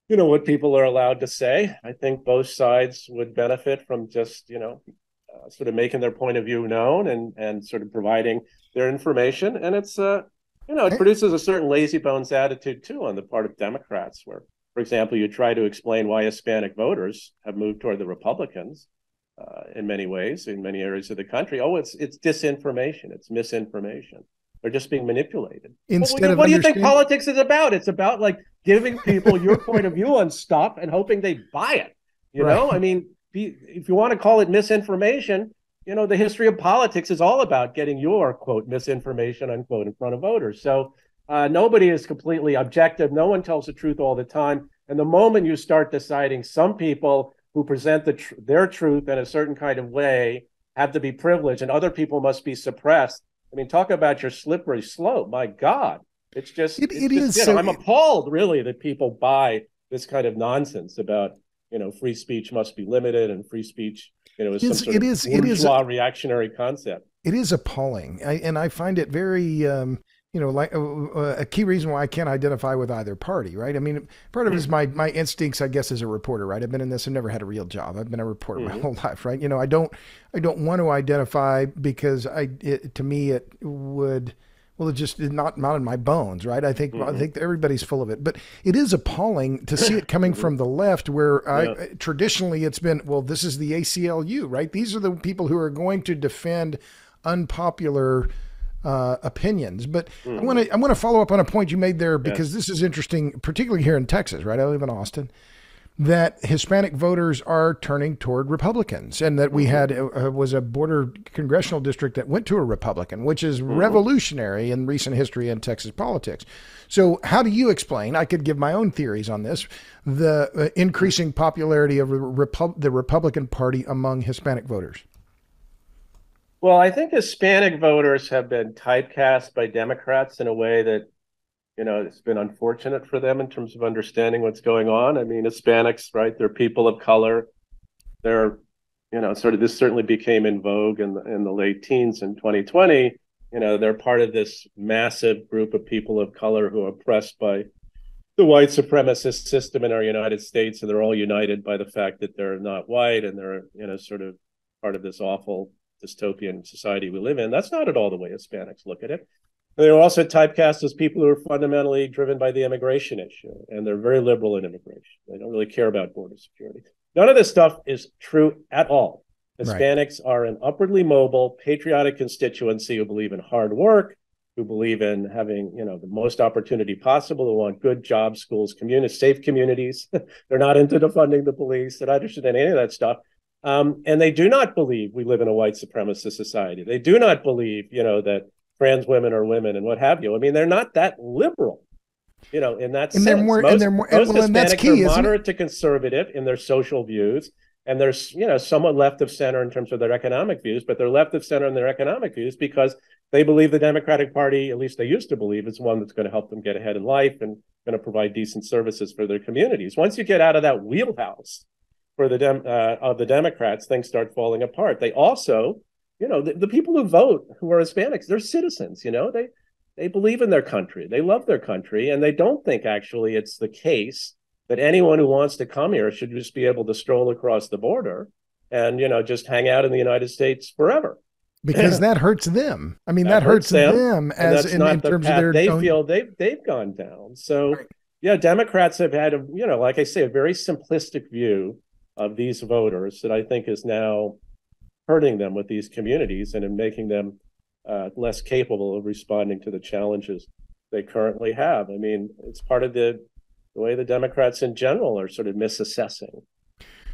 what people are allowed to say. I think both sides would benefit from just sort of making their point of view known, and sort of providing their information. And it's it produces a certain lazy bones attitude too on the part of Democrats, where, for example, you try to explain why Hispanic voters have moved toward the Republicans in many ways, in many areas of the country. Oh, it's disinformation, it's misinformation. They're just being manipulated. Instead of What do you think understanding, politics is about? It's about like giving people your point of view on stuff and hoping they buy it. right? I mean, if you want to call it misinformation, the history of politics is all about getting your quote misinformation unquote in front of voters. So nobody is completely objective. No one tells the truth all the time. And the moment you start deciding some people who present their truth in a certain kind of way have to be privileged and other people must be suppressed, I mean, talk about your slippery slope. My God, it's just, It is so. I'm appalled, really, that people buy this kind of nonsense about, free speech must be limited, and free speech, is some sort of bourgeois reactionary concept. It is appalling, and I find it very, like a key reason why I can't identify with either party, right? I mean, part of it is my instincts, I guess, as a reporter, right? I've been in this. I've never had a real job. I've been a reporter my whole life, right? I don't want to identify, because to me it would. Well, it's just not in my bones, right? I think everybody's full of it, but it is appalling to see it coming from the left, where traditionally it's been, well, this is the ACLU, right? These are the people who are going to defend unpopular opinions. But Mm-hmm. I want to follow up on a point you made there, because Yes. this is interesting, particularly here in Texas, right? I live in Austin. That Hispanic voters are turning toward Republicans, and that we Mm-hmm. had was a border congressional district that went to a Republican, which is Mm-hmm. revolutionary in recent history in Texas politics. So, how do you explain? I could give my own theories on this: the increasing popularity of the Republican Party among Hispanic voters. Well, I think Hispanic voters have been typecast by Democrats in a way that, it's been unfortunate for them in terms of understanding what's going on. I mean, Hispanics, right? They're people of color. They're, sort of this certainly became in vogue in the late teens in 2020. They're part of this massive group of people of color who are oppressed by the white supremacist system in our United States, and they're all united by the fact that they're not white and they're, sort of part of this awful dystopian society we live in. That's not at all the way Hispanics look at it. They were also typecast as people who are fundamentally driven by the immigration issue, and they're very liberal in immigration. They don't really care about border security. None of this stuff is true at all. Right. Hispanics are an upwardly mobile, patriotic constituency who believe in hard work, who believe in having, the most opportunity possible, who want good jobs, schools, communities, safe communities. They're not into defunding the police. They're not interested in any of that stuff. And they do not believe we live in a white supremacist society. They do not believe, that trans women are women and what have you. I mean, they're not that liberal, in that And they're sense. more, and they're more, and Most well, and that's Hispanics are key, isn't it? moderate to conservative in their social views, and they're, somewhat left of center in terms of their economic views, but they're left of center in their economic views because they believe the Democratic Party, at least they used to believe, is one that's going to help them get ahead in life and going to provide decent services for their communities. Once you get out of that wheelhouse for of the Democrats, things start falling apart. They also, the people who vote who are Hispanics, they're citizens. They believe in their country, they love their country, and they don't think actually it's the case that anyone who wants to come here should just be able to stroll across the border and just hang out in the United States forever. Because that hurts them. I mean, That that hurts hurts them, them and as that's in not the terms of path their they own. feel they've gone down. So, Right. yeah, Democrats have had a, like I say, a very simplistic view of these voters that I think is now hurting them with these communities and in making them less capable of responding to the challenges they currently have. I mean, it's part of the way the Democrats in general are sort of misassessing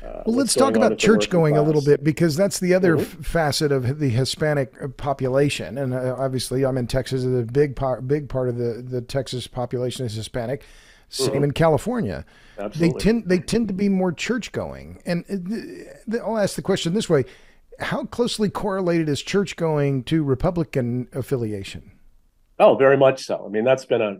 Well, what's let's talk going on about with the church working going a little class. bit, because that's the other Mm-hmm. facet of the Hispanic population. And obviously, I'm in Texas. A big part of the Texas population is Hispanic. Same Mm-hmm. in California. Absolutely. They tend to be more church going. And I'll ask the question this way: how closely correlated is church going to Republican affiliation? Oh, very much so. I mean, that's been a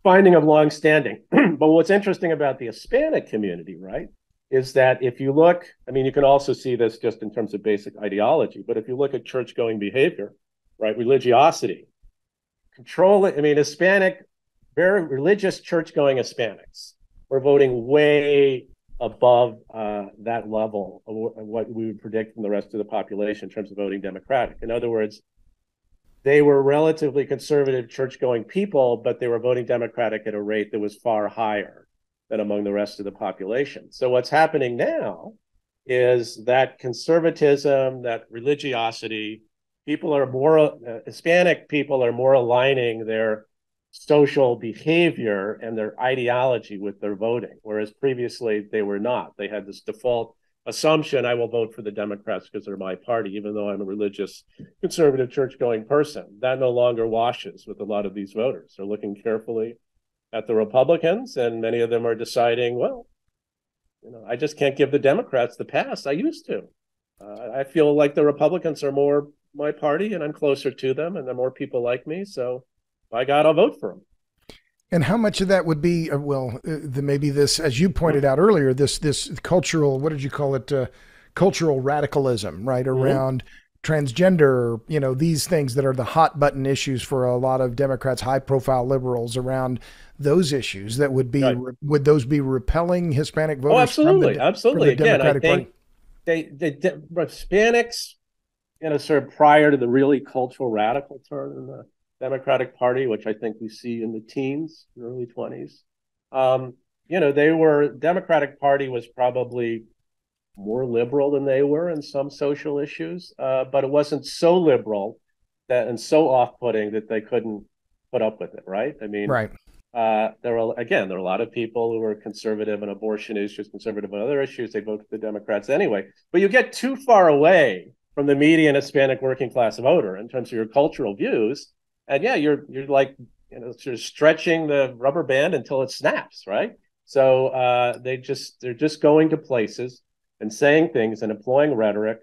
finding of long standing. But what's interesting about the Hispanic community, right, is that if you look, I mean, you can also see this just in terms of basic ideology, but if you look at church going behavior, right, religiosity, control it. I mean, Hispanic, very religious church going Hispanics were voting way above that level of what we would predict from the rest of the population in terms of voting Democratic. In other words, they were relatively conservative church going people, but they were voting Democratic at a rate that was far higher than among the rest of the population. So what's happening now is that conservatism, that religiosity, people are more, Hispanic people are more aligning their social behavior and their ideology with their voting, whereas previously they were not. They had this default assumption, I will vote for the Democrats because they're my party, even though I'm a religious, conservative, church going person. That no longer washes with a lot of these voters. They're looking carefully at the Republicans, and many of them are deciding, well, I just can't give the Democrats the pass I used to. I feel like the Republicans are more my party, and I'm closer to them, and there are more people like me. So, by God, I'll vote for them. And how much of that would be maybe this, as you pointed out earlier, this cultural, what did you call it, cultural radicalism, right, Mm-hmm. around transgender, these things that are the hot button issues for a lot of Democrats, high profile liberals around those issues that Right. would those be repelling Hispanic Oh, voters absolutely, from absolutely. the Again, I Democratic Party? think Hispanics, sort of prior to the really cultural radical turn in the Democratic Party, which I think we see in the teens, early 20s. They were Democratic Party was probably more liberal than they were in some social issues, but it wasn't so liberal that and so off-putting that they couldn't put up with it, right? I mean, Right. there are a lot of people who are conservative on abortion issues, conservative on other issues. They vote for the Democrats anyway. But you get too far away from the median Hispanic working class voter in terms of your cultural views, and yeah, you're like sort of stretching the rubber band until it snaps, right? So they're just going to places and saying things and employing rhetoric,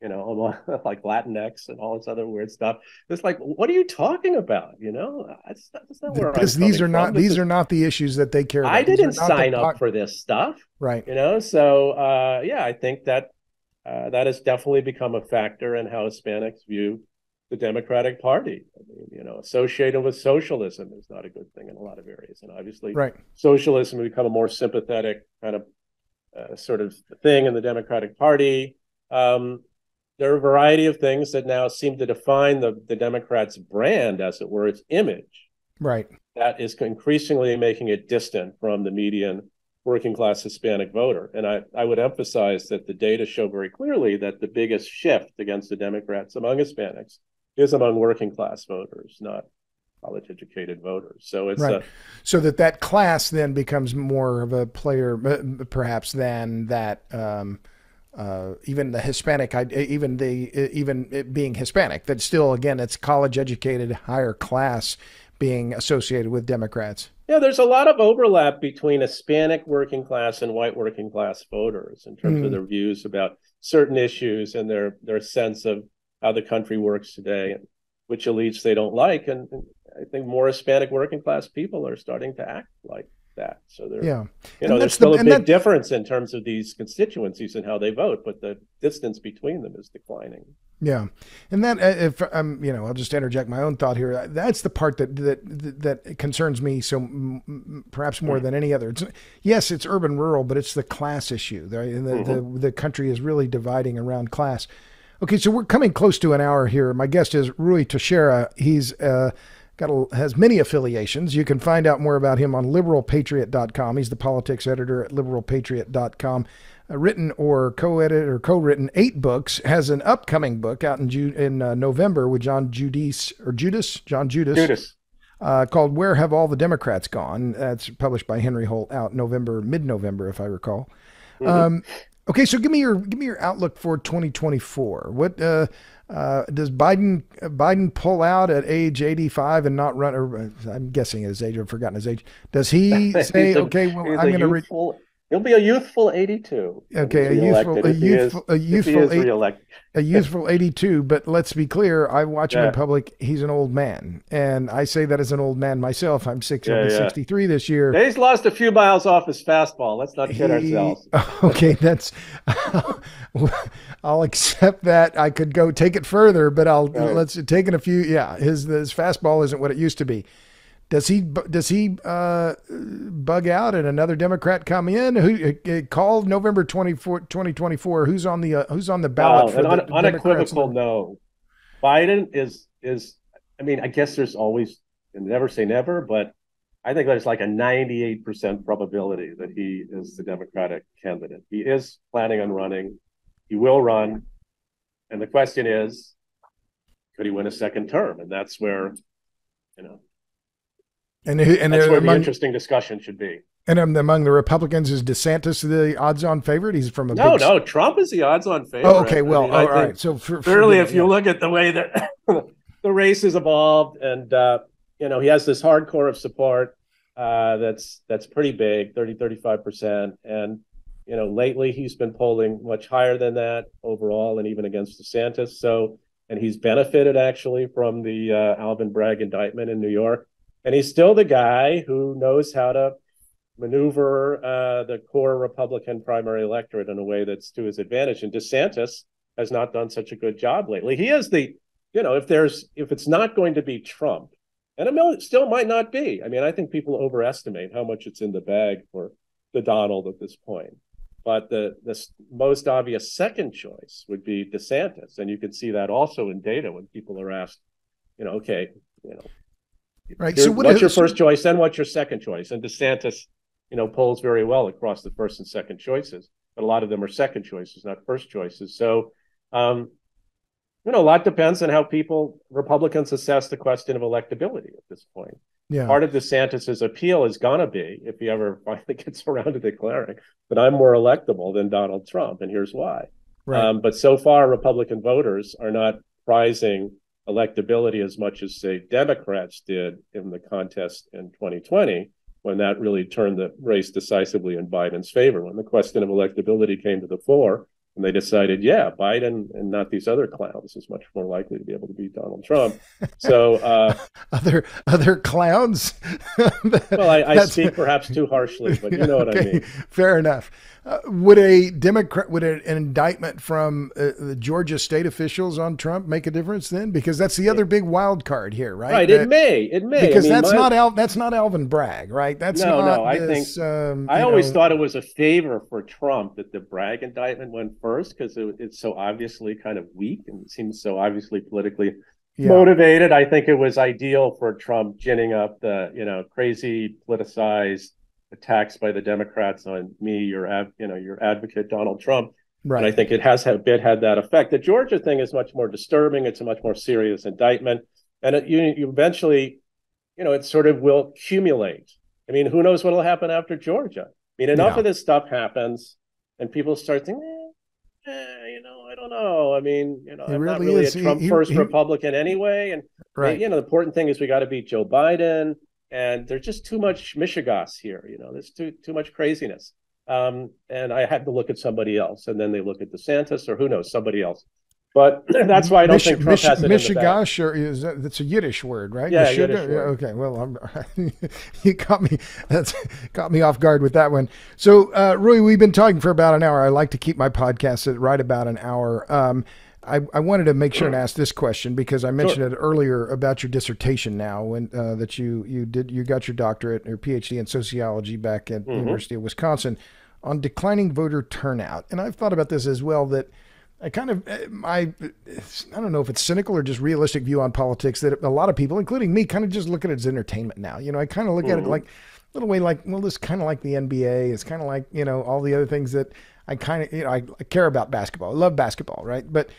like Latinx and all this other weird stuff. It's like, what are you talking about? That's not where I'm Because these coming are not from. these are not the issues that they care about. I These are didn't not sign up for this stuff, right. So yeah, I think that that has definitely become a factor in how Hispanics view the Democratic Party. I mean, associated with socialism is not a good thing in a lot of areas, and obviously, Right. socialism has become a more sympathetic kind of sort of thing in the Democratic Party. There are a variety of things that now seem to define the Democrats' brand, as it were, its image. Right. That is increasingly making it distant from the median working class Hispanic voter. And I would emphasize that the data show very clearly that the biggest shift against the Democrats among Hispanics is among working class voters, not college educated voters. So it's right. So that class then becomes more of a player, perhaps, than that. Even the Hispanic, even it being Hispanic, that still, again, it's college educated, higher class being associated with Democrats. Yeah, there's a lot of overlap between Hispanic working class and white working class voters in terms of their views about certain issues and their sense of how the country works today and which elites they don't like. And I think more Hispanic working class people are starting to act like that. So there's still a big difference in terms of these constituencies and how they vote, but the distance between them is declining. Yeah, and that if I'll just interject my own thought here. That's the part that concerns me so perhaps more than any other. Yes, it's urban rural, but it's the class issue. The country is really dividing around class. Okay, so we're coming close to an hour here. My guest is Ruy Teixeira. He's has many affiliations. You can find out more about him on liberalpatriot.com. He's the politics editor at liberalpatriot.com. Written or co-edited or co-written 8 books. Has an upcoming book out in November with John Judice called "Where Have All the Democrats Gone?" That's published by Henry Holt, out mid-November, if I recall. Okay, so give me your outlook for 2024. What does Biden pull out at age 85 and not run? Or I'm guessing his age. I've forgotten his age. Does he say, "Okay, well, I'm going to"? He'll be a youthful 82. Okay, a youthful 82. But let's be clear, I watch him in public. He's an old man, and I say that as an old man myself. I'm 63 this year. He's lost a few miles off his fastball. Let's not kid ourselves. Okay, that's. I'll accept that. I could go take it further, but let's take it a few. Yeah, his fastball isn't what it used to be. Does he bug out and another Democrat come in? Who called November 2024? Who's on the ballot? For the unequivocal no. Biden is. I mean, I guess there's always, and never say never, but I think there's like a 98% probability that he is the Democratic candidate. He is planning on running. He will run, and the question is, could he win a second term? And that's where, And that's where the interesting discussion should be. And among the Republicans, is DeSantis the odds-on favorite? He's from no. Trump is the odds-on favorite. Oh, okay. Well, all right. So clearly, if you look at the way that the race has evolved, and he has this hardcore of support that's pretty big, 35%, and lately he's been polling much higher than that overall, and even against DeSantis. So, and he's benefited actually from the Alvin Bragg indictment in New York. And he's still the guy who knows how to maneuver the core Republican primary electorate in a way that's to his advantage. And DeSantis has not done such a good job lately. He is the, if it's not going to be Trump, and it still might not be. I mean, I think people overestimate how much it's in the bag for the Donald at this point. But the most obvious second choice would be DeSantis. And you can see that also in data when people are asked, right. So what's your first choice, then what's your second choice? And DeSantis, polls very well across the first and second choices. but a lot of them are second choices, not first choices. So, a lot depends on how Republicans assess the question of electability at this point. Yeah. Part of DeSantis's appeal is going to be, if he ever finally gets around to declaring, that I'm more electable than Donald Trump, and here's why. Right. But so far, Republican voters are not prizing electability as much as, say, Democrats did in the contest in 2020, when that really turned the race decisively in Biden's favor. When the question of electability came to the fore, and they decided, yeah, Biden and not these other clowns is much more likely to be able to beat Donald Trump. So other clowns. Well, I speak perhaps too harshly, but you know what I mean. Fair enough. Would an indictment from the Georgia state officials on Trump make a difference then? Because that's the other big wild card here, right? Right. It may. Because that's not Alvin Bragg, right? That's no. I think I always thought it was a favor for Trump that the Bragg indictment went first, because it's so obviously kind of weak and it seems so obviously politically motivated. I think it was ideal for Trump ginning up the crazy politicized attacks by the Democrats on me, your advocate Donald Trump. Right. And I think it has had that effect. The Georgia thing is much more disturbing. It's a much more serious indictment, and you eventually, it sort of will accumulate. I mean, who knows what will happen after Georgia? I mean, enough of this stuff happens, and people start thinking, I don't know. I mean, I'm not really a Trump first Republican anyway, and right. The important thing is we got to beat Joe Biden. And there's just too much mishigas here. There's too much craziness. And I had to look at somebody else. And then they look at DeSantis or who knows, somebody else. But that's why I don't think Trump has it mishigash, or that's a Yiddish word, right? Yeah, Yiddish word. Okay, well, you caught me off guard with that one. So, Ruy, we've been talking for about an hour. I like to keep my podcast at right about an hour. I wanted to make sure and ask this question because I mentioned it earlier about your dissertation now when that you got your doctorate or PhD in sociology back at the University of Wisconsin on declining voter turnout. And I've thought about this as well, that I don't know if it's cynical or just realistic view on politics, that a lot of people, including me, kind of just look at it as entertainment now. I kind of look at it like a little way like, well, this is kind of like the NBA. It's kind of like, all the other things that I kind of, I care about basketball. I love basketball, right? But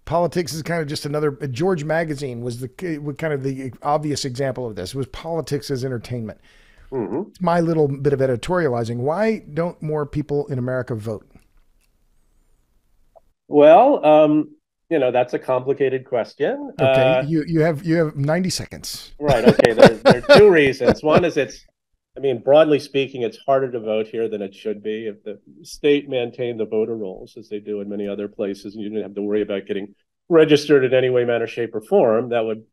politics is kind of just another. George Magazine was kind of the obvious example of this. Was politics as entertainment. It's my little bit of editorializing. Why don't more people in America vote? Well, that's a complicated question. Okay, you have 90 seconds. Right. Okay. There are two reasons. One is broadly speaking, it's harder to vote here than it should be. If the state maintained the voter rolls as they do in many other places, and you didn't have to worry about getting registered in any way, manner, shape, or form, that would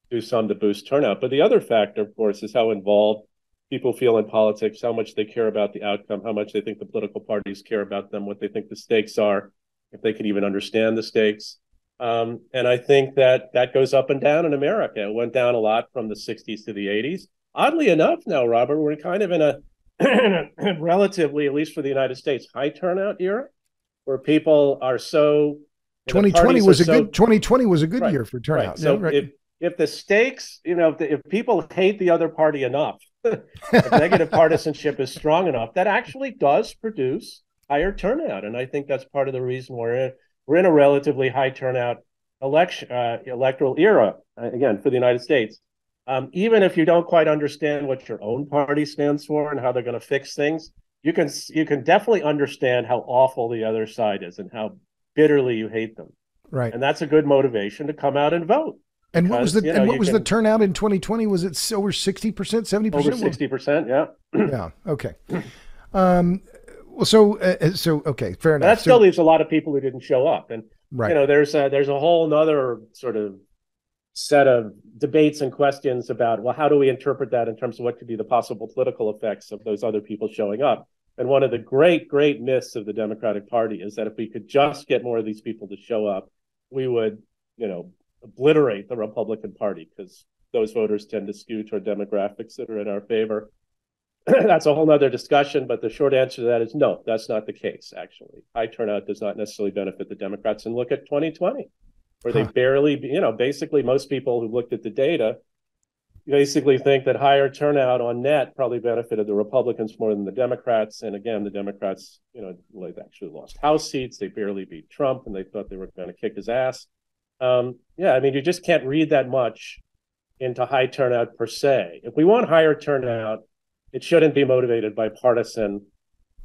do some to boost turnout. But the other factor, of course, is how involved people feel in politics, how much they care about the outcome, how much they think the political parties care about them, what they think the stakes are, if they can even understand the stakes. And I think that goes up and down in America. It went down a lot from the 60s to the 80s. Oddly enough now, Robert, we're kind of in a relatively, at least for the United States, high turnout era where people are so... 2020 was a good year for turnout. Right. So if the stakes, if people hate the other party enough, if negative partisanship is strong enough, that actually does produce higher turnout. And I think that's part of the reason we're in a relatively high turnout electoral era, again, for the United States. Even if you don't quite understand what your own party stands for and how they're going to fix things, you can definitely understand how awful the other side is and how bitterly you hate them. Right. And that's a good motivation to come out and vote. And what was the turnout in 2020? Was it over 60%, 70%? Over 60%, yeah. Yeah. Okay. Okay, fair enough. That still leaves a lot of people who didn't show up. And right. There's a whole other sort of set of debates and questions about, well, how do we interpret that in terms of what could be the possible political effects of those other people showing up? And one of the great, great myths of the Democratic Party is that if we could just get more of these people to show up, we would, obliterate the Republican Party, because those voters tend to skew toward demographics that are in our favor. That's a whole other discussion, but the short answer to that is no, that's not the case, actually. High turnout does not necessarily benefit the Democrats. And look at 2020, where they barely, basically most people who looked at the data basically think that higher turnout on net probably benefited the Republicans more than the Democrats. And again, the Democrats, they've actually lost House seats. They barely beat Trump, and they thought they were going to kick his ass. Yeah, I mean, you just can't read that much into high turnout per se. If we want higher turnout, it shouldn't be motivated by partisan,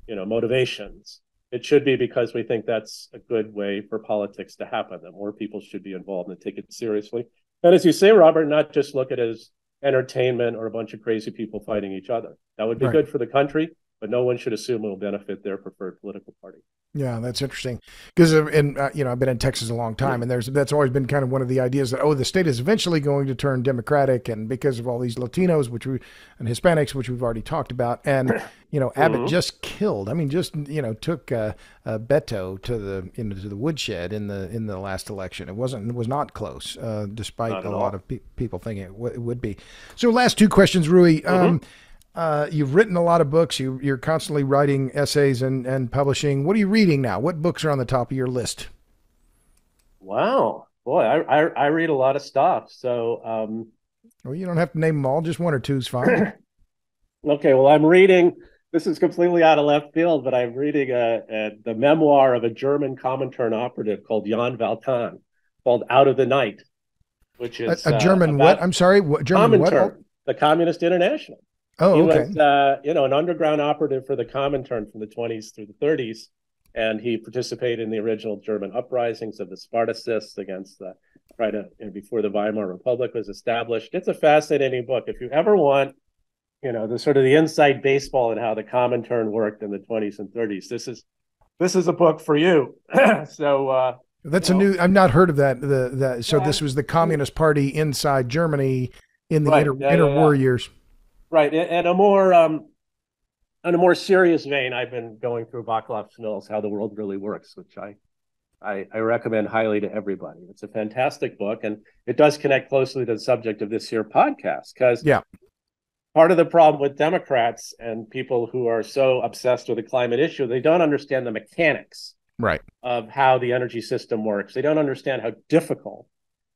motivations. It should be because we think that's a good way for politics to happen, that more people should be involved and take it seriously. And as you say, Robert, not just look at it as entertainment or a bunch of crazy people fighting each other. That would be good for the country, but no one should assume it will benefit their preferred political party. Yeah, that's interesting because, I've been in Texas a long time, and that's always been kind of one of the ideas that, the state is eventually going to turn Democratic, and because of all these Latinos, and Hispanics, which we've already talked about, and Abbott just killed. I mean, took Beto to the woodshed in the last election. It was not close, despite a lot of people thinking it would be. So, last two questions, Ruy. You've written a lot of books. You're constantly writing essays and publishing. What are you reading now? What books are on the top of your list? Wow, boy, I read a lot of stuff. So, well, you don't have to name them all. Just one or two is fine. Okay, well, I'm reading. This is completely out of left field, but I'm reading the memoir of a German Comintern operative called Jan Valtan, called "Out of the Night," which is a German what? I'm sorry, what German Comintern, what? The Communist International. Oh, he okay. was, an underground operative for the Comintern from the 20s through the 30s, and he participated in the original German uprisings of the Spartacists against before the Weimar Republic was established. It's a fascinating book. If you ever want, the sort of the inside baseball and how the Comintern worked in the 20s and 30s, this is a book for you. So that's a new. I've not heard of that. So this was the Communist Party inside Germany in the interwar years. Right, and on a more serious vein, I've been going through Václav Smil's "How the World Really Works," which I recommend highly to everybody. It's a fantastic book, and it does connect closely to the subject of this here podcast. Because part of the problem with Democrats and people who are so obsessed with the climate issue, they don't understand the mechanics of how the energy system works. They don't understand how difficult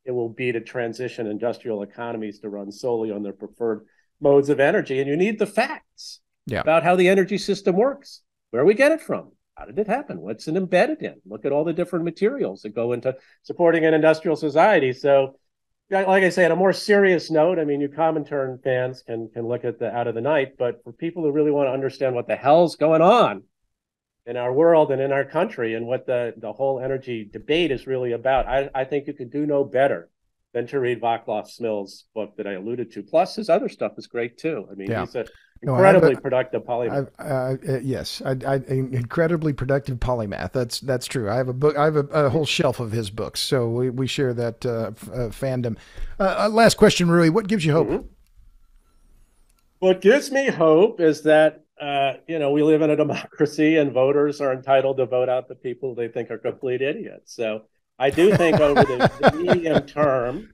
it will be to transition industrial economies to run solely on their preferred modes of energy, and you need the facts about how the energy system works, where we get it from, how did it happen, what's it embedded in, look at all the different materials that go into supporting an industrial society. So, like I say, on a more serious note, I mean, you Comintern fans can look at the Out of the Night, but for people who really want to understand what the hell's going on in our world and in our country and what the whole energy debate is really about, I think you could do no better than to read Václav Smil's book that I alluded to. Plus, his other stuff is great too. I mean, he's an incredibly productive polymath. Yes, incredibly productive polymath. That's true. I have a book. I have a whole shelf of his books, so we share that fandom. Last question, Ruy. What gives you hope? What gives me hope is that we live in a democracy, and voters are entitled to vote out the people they think are complete idiots. So I do think over the medium term,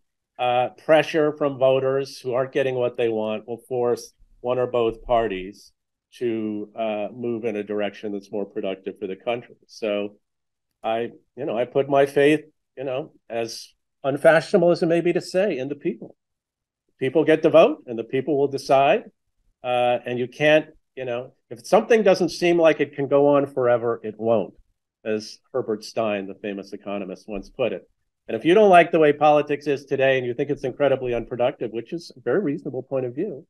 pressure from voters who aren't getting what they want will force one or both parties to move in a direction that's more productive for the country. So I put my faith, as unfashionable as it may be to say, in the people. People get to vote, and the people will decide. And you can't, if something doesn't seem like it can go on forever, it won't, as Herbert Stein, the famous economist, once put it. And if you don't like the way politics is today and you think it's incredibly unproductive, which is a very reasonable point of view,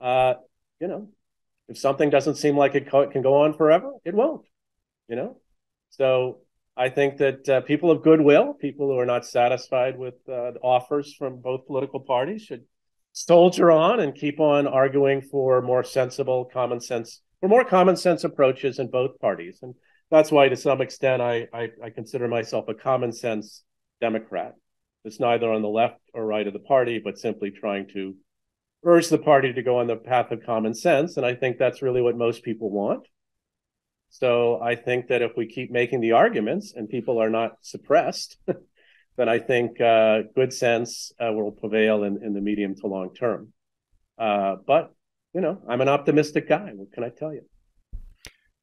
if something doesn't seem like it can go on forever, it won't, So I think that people of goodwill, people who are not satisfied with offers from both political parties, should soldier on and keep on arguing for more sensible common sense approaches in both parties. And that's why, to some extent, I consider myself a common sense Democrat. It's neither on the left or right of the party, but simply trying to urge the party to go on the path of common sense. And I think that's really what most people want. So I think that if we keep making the arguments and people are not suppressed, then I think good sense will prevail in the medium to long term. But, I'm an optimistic guy. What can I tell you?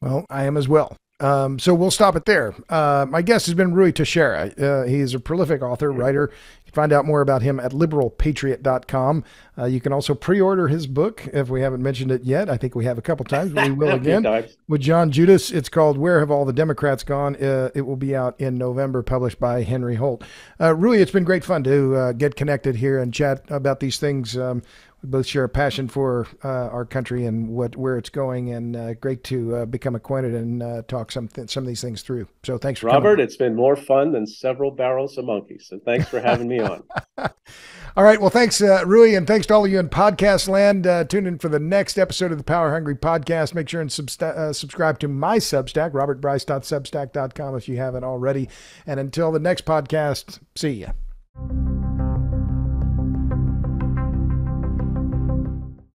Well, I am as well. So we'll stop it there. My guest has been Ruy Teixeira. He is a prolific author, writer. You can find out more about him at liberalpatriot.com. You can also pre-order his book if we haven't mentioned it yet. I think we have a couple times, but we will again. With John Judas. It's called Where Have All the Democrats Gone? It will be out in November, published by Henry Holt. Ruy, it's been great fun to get connected here and chat about these things. We both share a passion for our country and where it's going, and great to become acquainted and talk some of these things through. So thanks for Robert. coming. It's been more fun than several barrels of monkeys. So thanks for having me on. All right. Well, thanks, Ruy, and thanks to all of you in podcast land. Tune in for the next episode of the Power Hungry Podcast. Make sure and subscribe to my Substack, robertbryce.substack.com, if you haven't already. And until the next podcast, see ya.